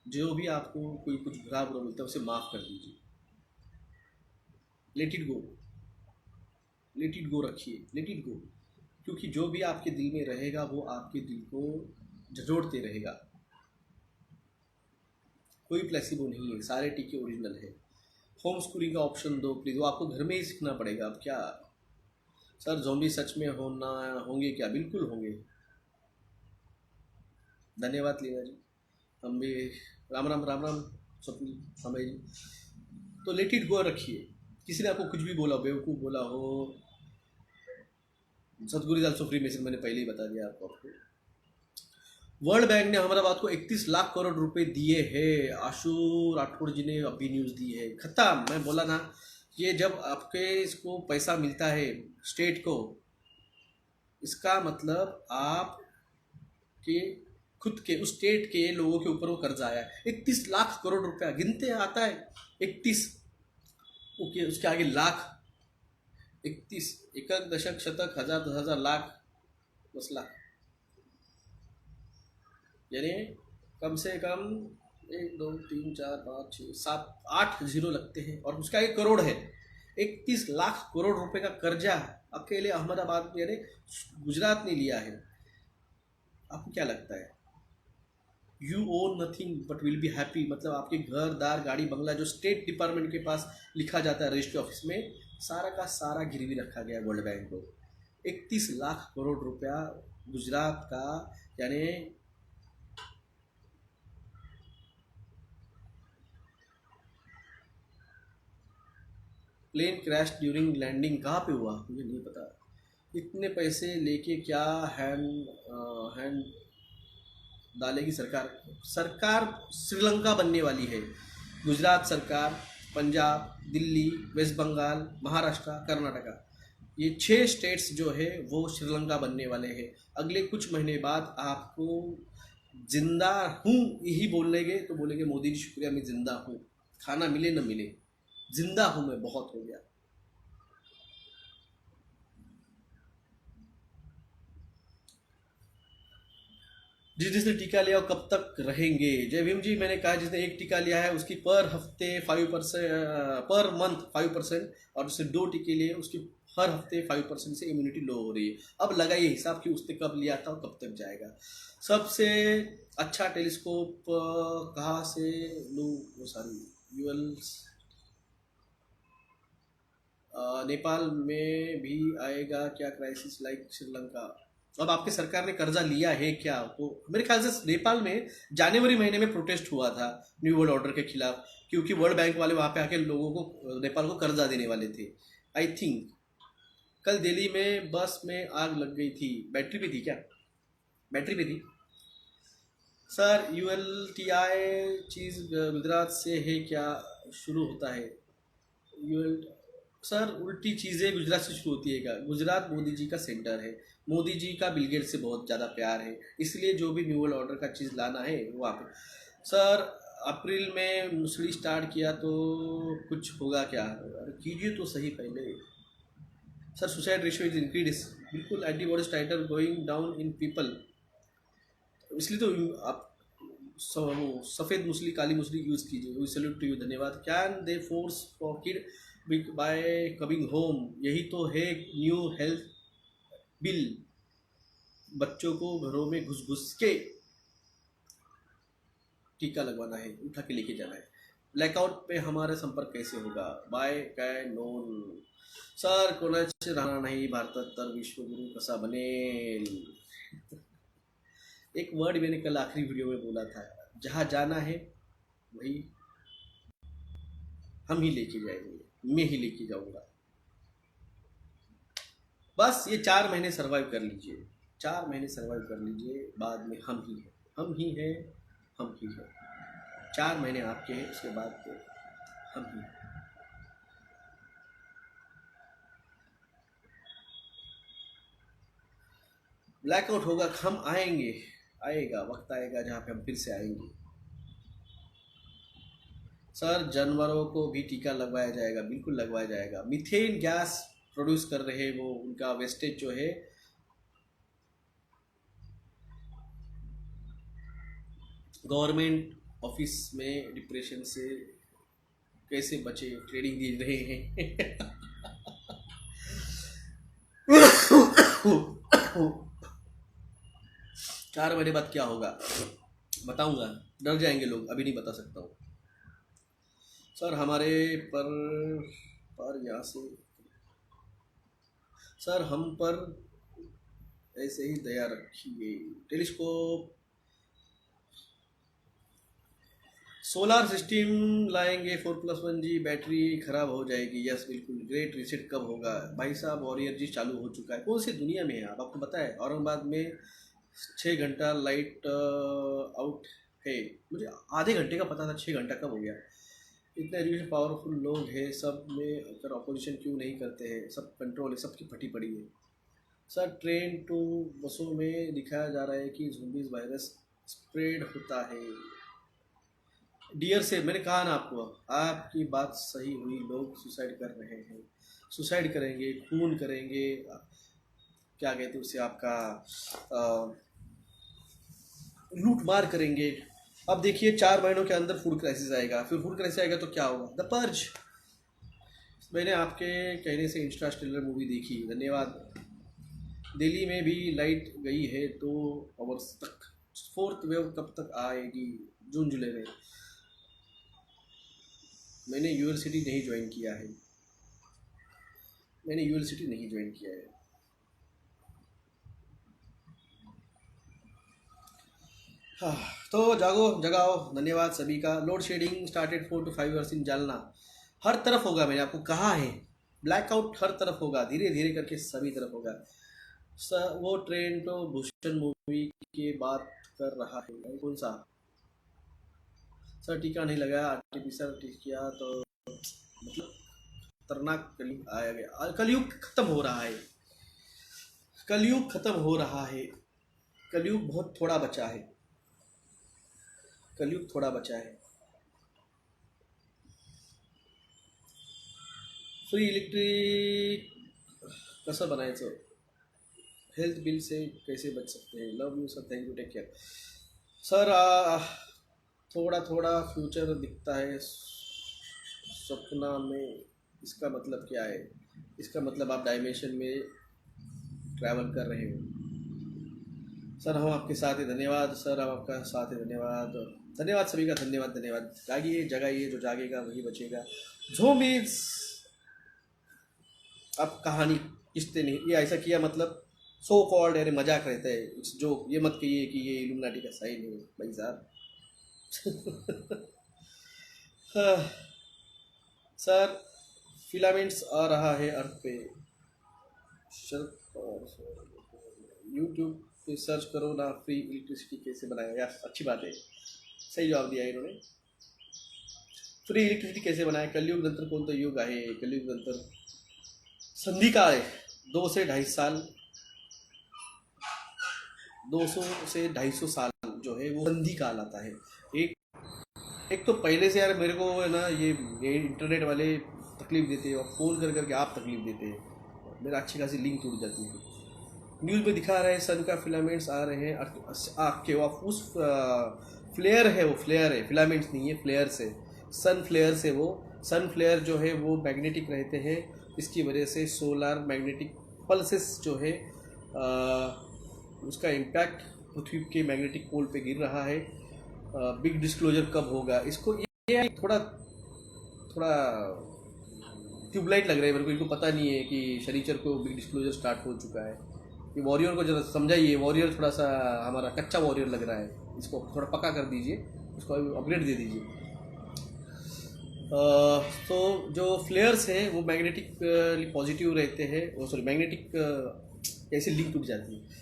जो भी आपको कोई कुछ बुरा बोलता है उसे माफ़ कर दीजिए. Let it go, let it go रखिए, लेट इट गो. क्योंकि जो भी आपके दिल में रहेगा वो आपके दिल को झंझोड़ते रहेगा. कोई प्लेसिबो नहीं है, सारे टीके ओरिजिनल है. होम स्कूलिंग का ऑप्शन दो प्लीज़, वो आपको घर में ही सीखना पड़ेगा. अब क्या सर, ज़ॉम्बी सच में होंगे क्या? बिल्कुल होंगे. धन्यवाद लीना जी. हम भी राम राम राम राम स्वप्न हमें जी. तो लेट इट गो रखिए. किसी ने आपको कुछ भी बोला, बेवकूफ़ बोला हो, सदगुरु इज ऑल्सो फ्री मेसेज, मैंने पहले ही बता दिया आपको. वर्ल्ड बैंक ने अहमदाबाद को 31 लाख करोड़ रुपए दिए हैं. आशु राठौड़ जी ने अभी न्यूज़ दी है. खत्म. मैं बोला ना, ये जब आपके इसको पैसा मिलता है स्टेट को, इसका मतलब आप के खुद के उस स्टेट के लोगों के ऊपर वो कर्जा आया है. 31 लाख करोड़ रुपया गिनते आता है. 31, ओके, उसके आगे लाख. 31, एकक, दशक, शतक, हजार, 10,000, लाख, 10 लाख, यानी कम से कम 1 2 3 4 5 6 7 8 जीरो लगते हैं, और उसका एक करोड़ है. 31 लाख करोड़ रुपए का कर्जा अकेले अहमदाबाद में, यानी गुजरात ने लिया है. आपको क्या लगता है? You own nothing but will be happy. मतलब आपके घर दार गाड़ी बंगला जो स्टेट डिपार्टमेंट के पास लिखा जाता है रजिस्ट्री ऑफिस में, सारा का सारा गिरवी रखा गया है वर्ल्ड बैंक को. 31 लाख करोड़ रुपया गुजरात का, यानी प्लेन क्रैश ड्यूरिंग लैंडिंग कहाँ पे हुआ मुझे नहीं पता. इतने पैसे लेके क्या हैंड डालेगी सरकार? सरकार श्रीलंका बनने वाली है. गुजरात सरकार, पंजाब, दिल्ली, वेस्ट बंगाल, महाराष्ट्र, कर्नाटका, ये 6 स्टेट्स जो है वो श्रीलंका बनने वाले हैं. अगले कुछ महीने बाद आपको जिंदा हूँ यही बोलेंगे तो बोलेंगे मोदी जी शुक्रिया मैं जिंदा हूँ. खाना मिले न मिले, जिंदा हूँ मैं, बहुत हो गया. जिसने टीका लिया वो कब तक रहेंगे? जय भीम जी. मैंने कहा जिसने एक टीका लिया है उसकी पर हफ्ते 5%, पर मंथ 5%, और जिसने 2 टीके लिए उसकी हर हफ्ते 5% से इम्यूनिटी लो हो रही है. अब लगाइए हिसाब कि उसने कब लिया था और कब तक जाएगा. सबसे अच्छा टेलीस्कोप कहाँ से लूँ? वो सारी यूएल्स नेपाल में भी आएगा क्या क्राइसिस लाइक श्रीलंका? अब आपकी सरकार ने कर्जा लिया है क्या? तो मेरे ख्याल से नेपाल में जनवरी महीने में प्रोटेस्ट हुआ था न्यू वर्ल्ड ऑर्डर के खिलाफ, क्योंकि वर्ल्ड बैंक वाले वहाँ पे आके लोगों को, नेपाल को कर्जा देने वाले थे. आई थिंक कल दिल्ली में बस में आग लग गई थी. बैटरी पे थी क्या? बैटरी पे थी. सर ULTI चीज़ गुजरात से है क्या? शुरू होता है यूएल. सर उल्टी चीज़ें गुजरात से शुरू होती है क्या? गुजरात मोदी जी का सेंटर है. मोदी जी का बिल गेट्स से बहुत ज़्यादा प्यार है, इसलिए जो भी न्यू वर्ल्ड ऑर्डर का चीज़ लाना है वहाँ पे. सर अप्रैल में मुसली स्टार्ट किया तो कुछ होगा क्या? अरे कीजिए तो सही पहले। Sir suicide ratio is increase, बिल्कुल antibodies titer going down in people, इसलिए तो आप सफ़ेद मुसली काली मुसली यूज़ कीजिए। वी सैल्यूट टू यू, धन्यवाद। Can they force for kid by coming home, यही तो है न्यू हेल्थ बिल, बच्चों को घरों में घुस घुस के टीका लगवाना है, उठा के लेके जाना है। ब्लैकआउट पे हमारा संपर्क कैसे होगा? बाय काय नोन सर, कोणाचे राहणार नाही भारतात तर विश्वगुरु कसा बनेल? एक वर्ड मैंने कल आखिरी वीडियो में बोला था, जहाँ जाना है वही हम ही लेके जाएंगे, मैं ही लेके जाऊंगा। बस ये 4 महीने सरवाइव कर लीजिए, 4 महीने सरवाइव कर लीजिए, बाद में हम ही हैं, हम ही हैं, हम ही हैं। 4 महीने आपके हैं, उसके बाद तो हम ही हैं। ब्लैकआउट होगा, हम आएंगे, आएगा वक्त, आएगा जहाँ पे हम फिर से आएंगे। सर जानवरों को भी टीका लगवाया जाएगा, बिल्कुल लगवाया जाएगा। मीथेन गैस प्रोड्यूस कर रहे वो, उनका वेस्टेज जो है गवर्नमेंट ऑफिस में डिप्रेशन से कैसे बचे, ट्रेनिंग दे रहे हैं। 4 महीने बाद क्या होगा बताऊंगा, डर जाएंगे लोग, अभी नहीं बता सकता हूँ। सर हमारे पर यहाँ से सर हम पर ऐसे ही दया रखिए। टेलीस्कोप सोलार सिस्टम लाएंगे 4+1G, बैटरी खराब हो जाएगी। यस बिल्कुल। ग्रेट रीसेट कब होगा? भाई साहब वॉरियर जी चालू हो चुका है। कौन सी दुनिया में है आप? आपको पता है औरंगाबाद में 6 घंटा लाइट आउट है, मुझे आधे घंटे का पता था, 6 घंटा कब हो गया? इतने एजुकेशन पावरफुल लोग हैं, सब में अगर ऑपोजिशन क्यों नहीं करते हैं? सब कंट्रोल है, सबकी फटी पड़ी है। सर ट्रेन टू बसों में दिखाया जा रहा है कि ज़ोंबीज वायरस स्प्रेड होता है। डियर से मैंने कहा ना आपको, आपकी बात सही हुई, लोग सुसाइड कर रहे हैं, सुसाइड करेंगे, खून करेंगे, क्या कहते हैं उसे, आपका लूट मार करेंगे। अब देखिए 4 महीनों के अंदर फूड क्राइसिस आएगा, फिर फूड क्राइसिस आएगा तो क्या होगा? The purge. मैंने आपके कहने से इंस्टास्टेलर मूवी देखी, धन्यवाद। दिल्ली में भी लाइट गई है 2 आवर्स तक। 4th वेव कब तक आएगी? जून जुलाई में। मैंने यूनिवर्सिटी नहीं ज्वाइन किया है, मैंने यूनिवर्सिटी नहीं ज्वाइन किया है। हाँ, तो जागो जगाओ, धन्यवाद सभी का। Load shedding started 4 to 5 hours in Jalna. हर तरफ होगा, मैंने आपको कहा है, ब्लैकआउट हर तरफ होगा, धीरे धीरे करके सभी तरफ होगा। वो ट्रेन तो भूषण मूवी की बात कर रहा है, कौन सा? सर टीका नहीं लगाया, आर्टिफिशियल टीका तो मतलब खतरनाक कलयुग आया गया। कलयुग खत्म हो रहा है, कलयुग खत्म हो रहा है, कलयुग बहुत थोड़ा बचा है, कलयुग थोड़ा बचा है। फ्री इलेक्ट्रिक कसं बनायचं? हेल्थ बिल से कैसे बच सकते हैं? Love you sir, thank you, take care. Sir थोड़ा थोड़ा फ्यूचर दिखता है सपना में, इसका मतलब क्या है? इसका मतलब आप डायमेंशन में ट्रैवल कर रहे हो। सर हम आपके साथ हैं, धन्यवाद। सर हम आपका साथ हैं, धन्यवाद। धन्यवाद सभी का, धन्यवाद धन्यवाद। जागिए जगाइए, जो जागेगा वही बचेगा। ज़ोंबीज़ अब कहानी किसने नहीं, ये ऐसा किया मतलब सो कॉल्ड, अरे मजाक रहता है, इट्स जोक, ये मत कहिए कि ये इल्यूमिनाटी का साइन है भाई साहब। सर फिलामेंट्स आ रहा है अर्थ पे, यूट्यूब पे सर्च करो ना, फ्री इलेक्ट्रिसिटी कैसे बनाया। यार अच्छी बात है, सही जवाब दिया इन्होंने। फ्री इलेक्ट्रिसिटी कैसे बनाए? कलयुग नंतर कोणतं युग आहे? कलयुग नंतर संधि काल है, 2 से 2.5 साल, 200 से 250 साल जो है वो संधि काल आता है। एक एक तो पहले से यार मेरे को है ना, ये इंटरनेट वाले तकलीफ देते हैं, और फ़ोन कर करके आप तकलीफ देते हैं, मेरा अच्छी खासी लिंक टूट जाती है। न्यूज़ में दिखा रहे हैं सन का फिलामेंट्स आ रहे हैं आँख के, वो उस फ्लेयर है, वो फ्लेयर है, फिलामेंट्स नहीं है, फ्लेयर्स है, सन फ्लेयर्स है। वो सन फ्लेयर जो है वो मैग्नेटिक रहते हैं, इसकी वजह से सोलर मैग्नेटिक पल्सेस जो है उसका इम्पैक्ट पृथ्वी के मैग्नेटिक पोल पे गिर रहा है। बिग डिस्क्लोजर कब होगा इसको, ये थोड़ा थोड़ा ट्यूबलाइट लग रहा है मेरे को, इनको पता नहीं है कि शनिचर को बिग डिस्क्लोजर स्टार्ट हो चुका है। ये वॉरियर को जरा समझाइए, वॉरियर थोड़ा सा हमारा कच्चा वॉरियर लग रहा है, इसको थोड़ा पक्का कर दीजिए, इसको अपग्रेड दे दीजिए। तो जो फ्लेयर्स हैं वो मैग्नेटिक पॉजिटिव रहते हैं, वो सॉरी मैग्नेटिक ऐसे लिंक टूट जाती है।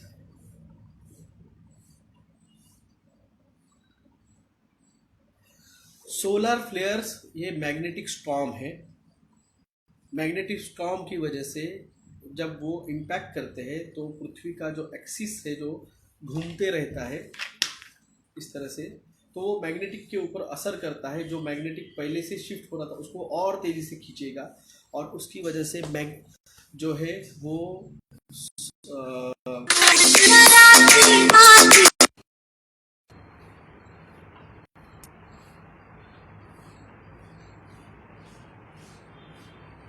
सोलर फ्लेयर्स ये मैग्नेटिक स्टॉर्म है। मैग्नेटिक स्टॉर्म की वजह से जब वो इम्पैक्ट करते हैं तो पृथ्वी का जो एक्सिस है जो घूमते रहता है इस तरह से, तो वो मैग्नेटिक के ऊपर असर करता है। जो मैग्नेटिक पहले से शिफ्ट हो रहा था उसको और तेज़ी से खींचेगा, और उसकी वजह से मैग जो है वो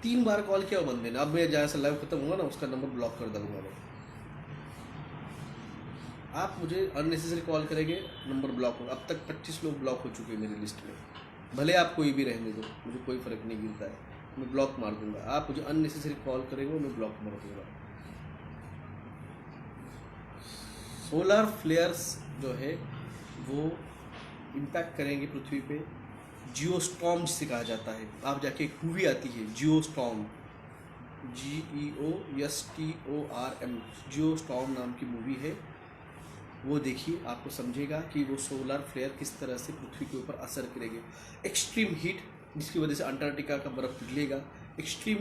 तीन बार कॉल किया बंदे ने। अब मैं जहाँ से लाइव खत्म हुआ ना उसका नंबर ब्लॉक कर दूंगा मैं। आप मुझे अननेसेसरी कॉल करेंगे, नंबर ब्लॉक होगा। अब तक 25 लोग ब्लॉक हो चुके हैं मेरी लिस्ट में। भले आप कोई भी रहने दो, मुझे कोई फ़र्क नहीं गिरता है, मैं ब्लॉक मार दूंगा। आप मुझे अननेसेसरी कॉल करेंगे मैं ब्लॉक मार दूंगा। सोलर फ्लेयर्स जो है वो इम्पैक्ट करेंगे पृथ्वी पे। जियोस्टॉर्म जिसे कहा जाता है, आप जाके एक मूवी आती है जियोस्टॉर्म, GEOSTORM, जियोस्टॉर्म नाम की मूवी है, वो देखिए, आपको समझेगा कि वो सोलर फ्लेयर किस तरह से पृथ्वी के ऊपर असर करेंगे। एक्सट्रीम हीट जिसकी वजह से अंटार्कटिका का बर्फ़ पिघलेगा, extreme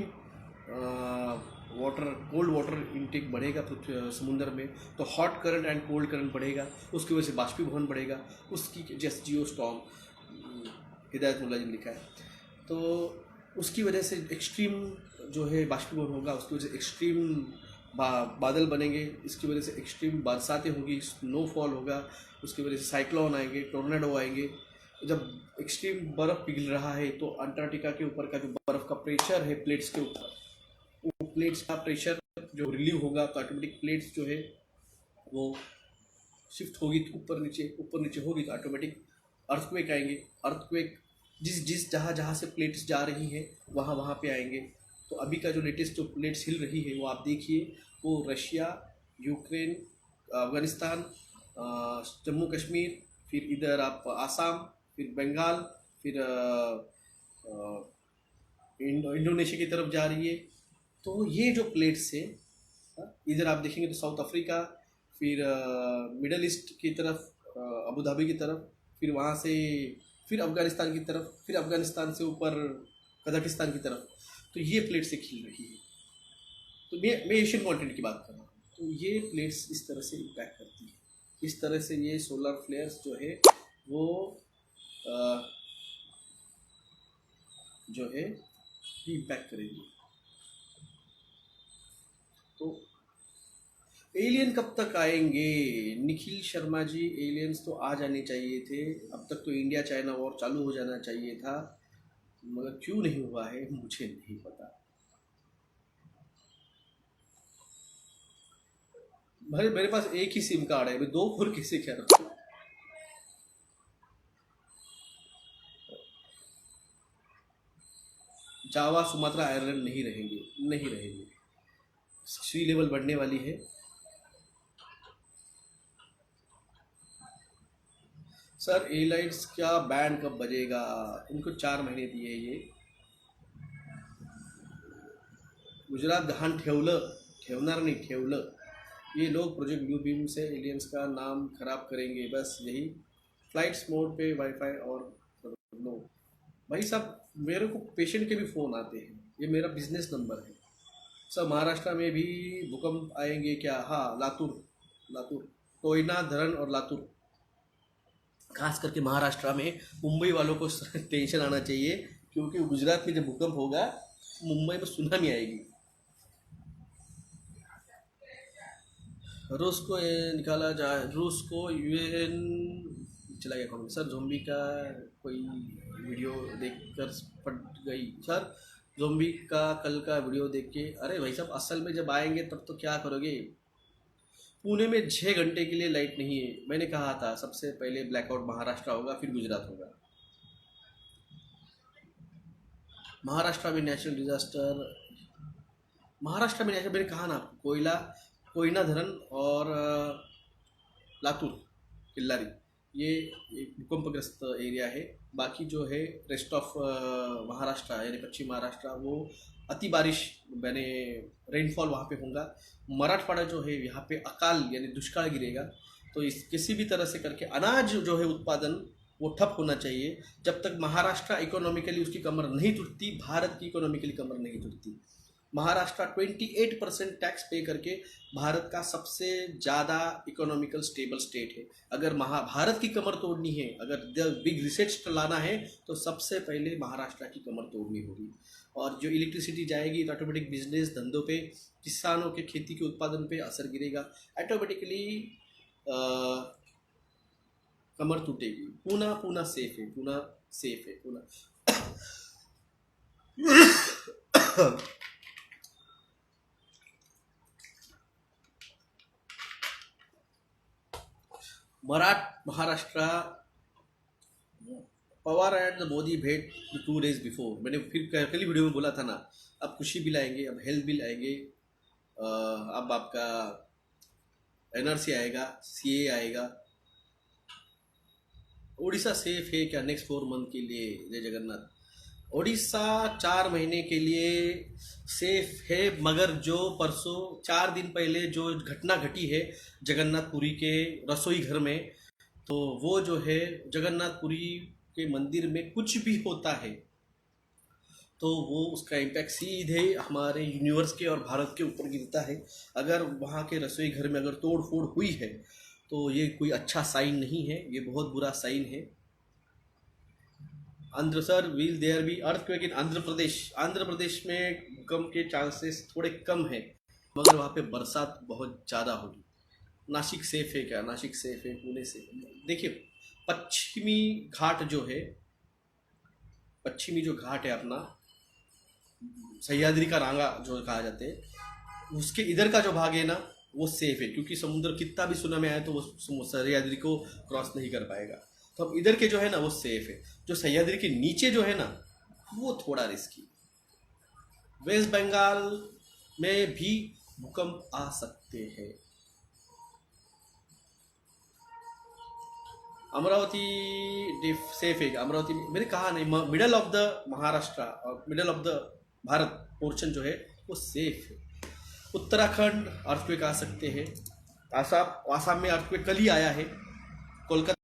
water, cold water intake बढ़ेगा पृथ्वी समुद्र में, तो hot current and cold current बढ़ेगा, उसकी वजह से बाष्पीभवन बढ़ेगा। उसकी जैसे जियोस्टॉर्म हिदायत मुल्ला जी ने लिखा है, तो उसकी वजह से एक्सट्रीम जो है बाष्पीभवन होगा, उसकी वजह से एक्सट्रीम बादल बनेंगे, इसकी वजह से एक्सट्रीम बरसातें होगी, स्नोफॉल होगा, उसकी वजह से साइक्लोन आएंगे, टोर्नेडो आएंगे। जब एक्सट्रीम बर्फ़ पिघल रहा है तो अंटार्कटिका के ऊपर का जो बर्फ़ का प्रेशर है प्लेट्स के ऊपर, वो प्लेट्स का प्रेशर जो रिलीव होगा तो ऑटोमेटिक प्लेट्स जो है वो शिफ्ट होगी, ऊपर नीचे होगी तो ऑटोमेटिक अर्थक्वेक आएंगे। अर्थक्वेक जिस जहाँ जहाँ से प्लेट्स जा रही हैं वहाँ वहाँ पे आएंगे। तो अभी का जो लेटेस्ट जो प्लेट्स हिल रही है वो आप देखिए, वो रशिया, यूक्रेन, अफ़गानिस्तान, जम्मू कश्मीर, फिर इधर आप आसाम, फिर बंगाल, फिर इंडोनेशिया की तरफ जा रही है। तो ये जो प्लेट्स है, इधर आप देखेंगे तो साउथ अफ्रीका, फिर मिडल ईस्ट की तरफ, अबू धाबी की तरफ, फिर वहाँ से फिर अफ़गानिस्तान की तरफ, फिर अफ़गानिस्तान से ऊपर कजाकिस्तान की तरफ, तो ये प्लेट से खिल रही है। तो मैं एशियन कॉन्टिनेंट की बात कर रहा हूँ, तो ये प्लेट्स इस तरह से इम्पैक्ट करती है। इस तरह से ये सोलर फ्लेयर्स जो है वो जो है इम्पैक्ट करेगी। तो एलियन कब तक आएंगे? निखिल शर्मा जी, एलियंस तो आ जाने चाहिए थे, अब तक तो इंडिया चाइना वॉर चालू हो जाना चाहिए था, मगर क्यों नहीं हुआ है मुझे नहीं पता। भाई मेरे पास एक ही सिम कार्ड है, मैं दो फोन किसे क्या रखूं? जावा, सुमात्रा, आयरलैंड नहीं रहेंगे, नहीं रहेंगे। सी लेवल बढ़ने वाली है। सर एयरलाइंस क्या बैंड कब बजेगा? इनको 4 महीने दिए ये। गुजरात गहाण ठेवलं, ठेवणार नहीं, ठेवलं। ये लोग प्रोजेक्ट ब्लू बीम से एलियंस का नाम खराब करेंगे, बस यही। फ्लाइट्स मोड पे वाईफाई और लो। भाई साहब मेरे को पेशेंट के भी फ़ोन आते हैं, ये मेरा बिजनेस नंबर है। सर महाराष्ट्र में भी भूकंप आएंगे क्या? हाँ, लातूर, लातूर, कोयना, धरण और लातूर। खास करके महाराष्ट्र में मुंबई वालों को टेंशन आना चाहिए, क्योंकि गुजरात में जब भूकंप होगा मुंबई में सुनामी आएगी। रूस को निकाला जाए, रूस को यूएन चला गया कौन सर? जोम्बी का कोई वीडियो देखकर फट गई सर। जोम्बी का कल का वीडियो देख के, अरे भाई साहब असल में जब आएंगे तब तो क्या करोगे? पुणे में 6 घंटे के लिए लाइट नहीं है। मैंने कहा था सबसे पहले ब्लैकआउट महाराष्ट्र होगा, फिर गुजरात होगा। महाराष्ट्र में नेचुरल डिजास्टर, महाराष्ट्र में नेचुरल, मैंने कहा ना आपको, कोयना धरण और लातूर किल्लारी ये एक भूकंपग्रस्त एरिया है। बाकी जो है रेस्ट ऑफ महाराष्ट्र यानी पश्चिम महाराष्ट्र वो अति बारिश यानी रेनफॉल वहाँ पे होगा। मराठवाड़ा जो है यहाँ पे अकाल यानी दुष्काल गिरेगा। तो इस किसी भी तरह से करके अनाज जो है उत्पादन वो ठप होना चाहिए। जब तक महाराष्ट्र इकोनॉमिकली उसकी कमर नहीं टूटती, भारत की इकोनॉमिकली कमर नहीं टूटती। महाराष्ट्र 28% टैक्स पे करके भारत का सबसे ज़्यादा इकोनॉमिकल स्टेबल स्टेट है। अगर भारत की कमर तोड़नी है, अगर द बिग रिसेट लाना है, तो सबसे पहले महाराष्ट्र की कमर तोड़नी होगी। और जो इलेक्ट्रिसिटी जाएगी तो ऑटोमेटिक बिजनेस धंधों पे, किसानों के खेती के उत्पादन पे असर गिरेगा, ऑटोमेटिकली कमर टूटेगी। पूना सेफ है, पूना सेफ है, पूना महाराष्ट्र पवार एंड मोदी भेंट 2 days बिफोर। मैंने फिर कल वीडियो में बोला था ना, अब कृषि बिल आएंगे, अब हेल्थ बिल आएंगे, अब आपका एनआरसी आएगा, सीए आएगा। उड़ीसा सेफ है क्या नेक्स्ट 4 मंथ के लिए? जय जगन्नाथ। उड़ीसा 4 महीने के लिए सेफ है, मगर जो परसों 4 दिन पहले जो घटना घटी है जगन्नाथपुरी के रसोई घर में, तो वो जो है जगन्नाथपुरी के मंदिर में कुछ भी होता है तो वो उसका इम्पैक्ट सीधे हमारे यूनिवर्स के और भारत के ऊपर गिरता है। अगर वहाँ के रसोई घर में अगर तोड़ फोड़ हुई है तो ये कोई अच्छा साइन नहीं है, ये बहुत बुरा साइन है। Andhra sir, will there be earthquake in Andhra Pradesh में भूकंप के चांसेस थोड़े कम है, मगर वहाँ पे बरसात बहुत ज़्यादा होगी। नासिक सेफ है क्या? नासिक सेफ है पुणे से। देखिए पश्चिमी घाट जो है, पश्चिमी जो घाट है अपना सह्याद्री का रांगा जो कहा जाते हैं, उसके इधर का जो भाग है ना वो सेफ है, क्योंकि समुद्र कितना भी सुनामी आए तो वो सह्याद्री को क्रॉस नहीं कर पाएगा। तो अब इधर के जो है ना वो सेफ है। जो सह्याद्री के नीचे जो है ना वो थोड़ा रिस्की। वेस्ट बंगाल में भी भूकंप आ सकते हैं। अमरावती सेफ है। अमरावती मैंने कहा नहीं, मिडल ऑफ द महाराष्ट्र और middle of the Bharat portion जो है वो सेफ है। उत्तराखंड अर्थक्वेक आ सकते हैं। आसाम में अर्थक्वेक कल ही आया है। कोलकाता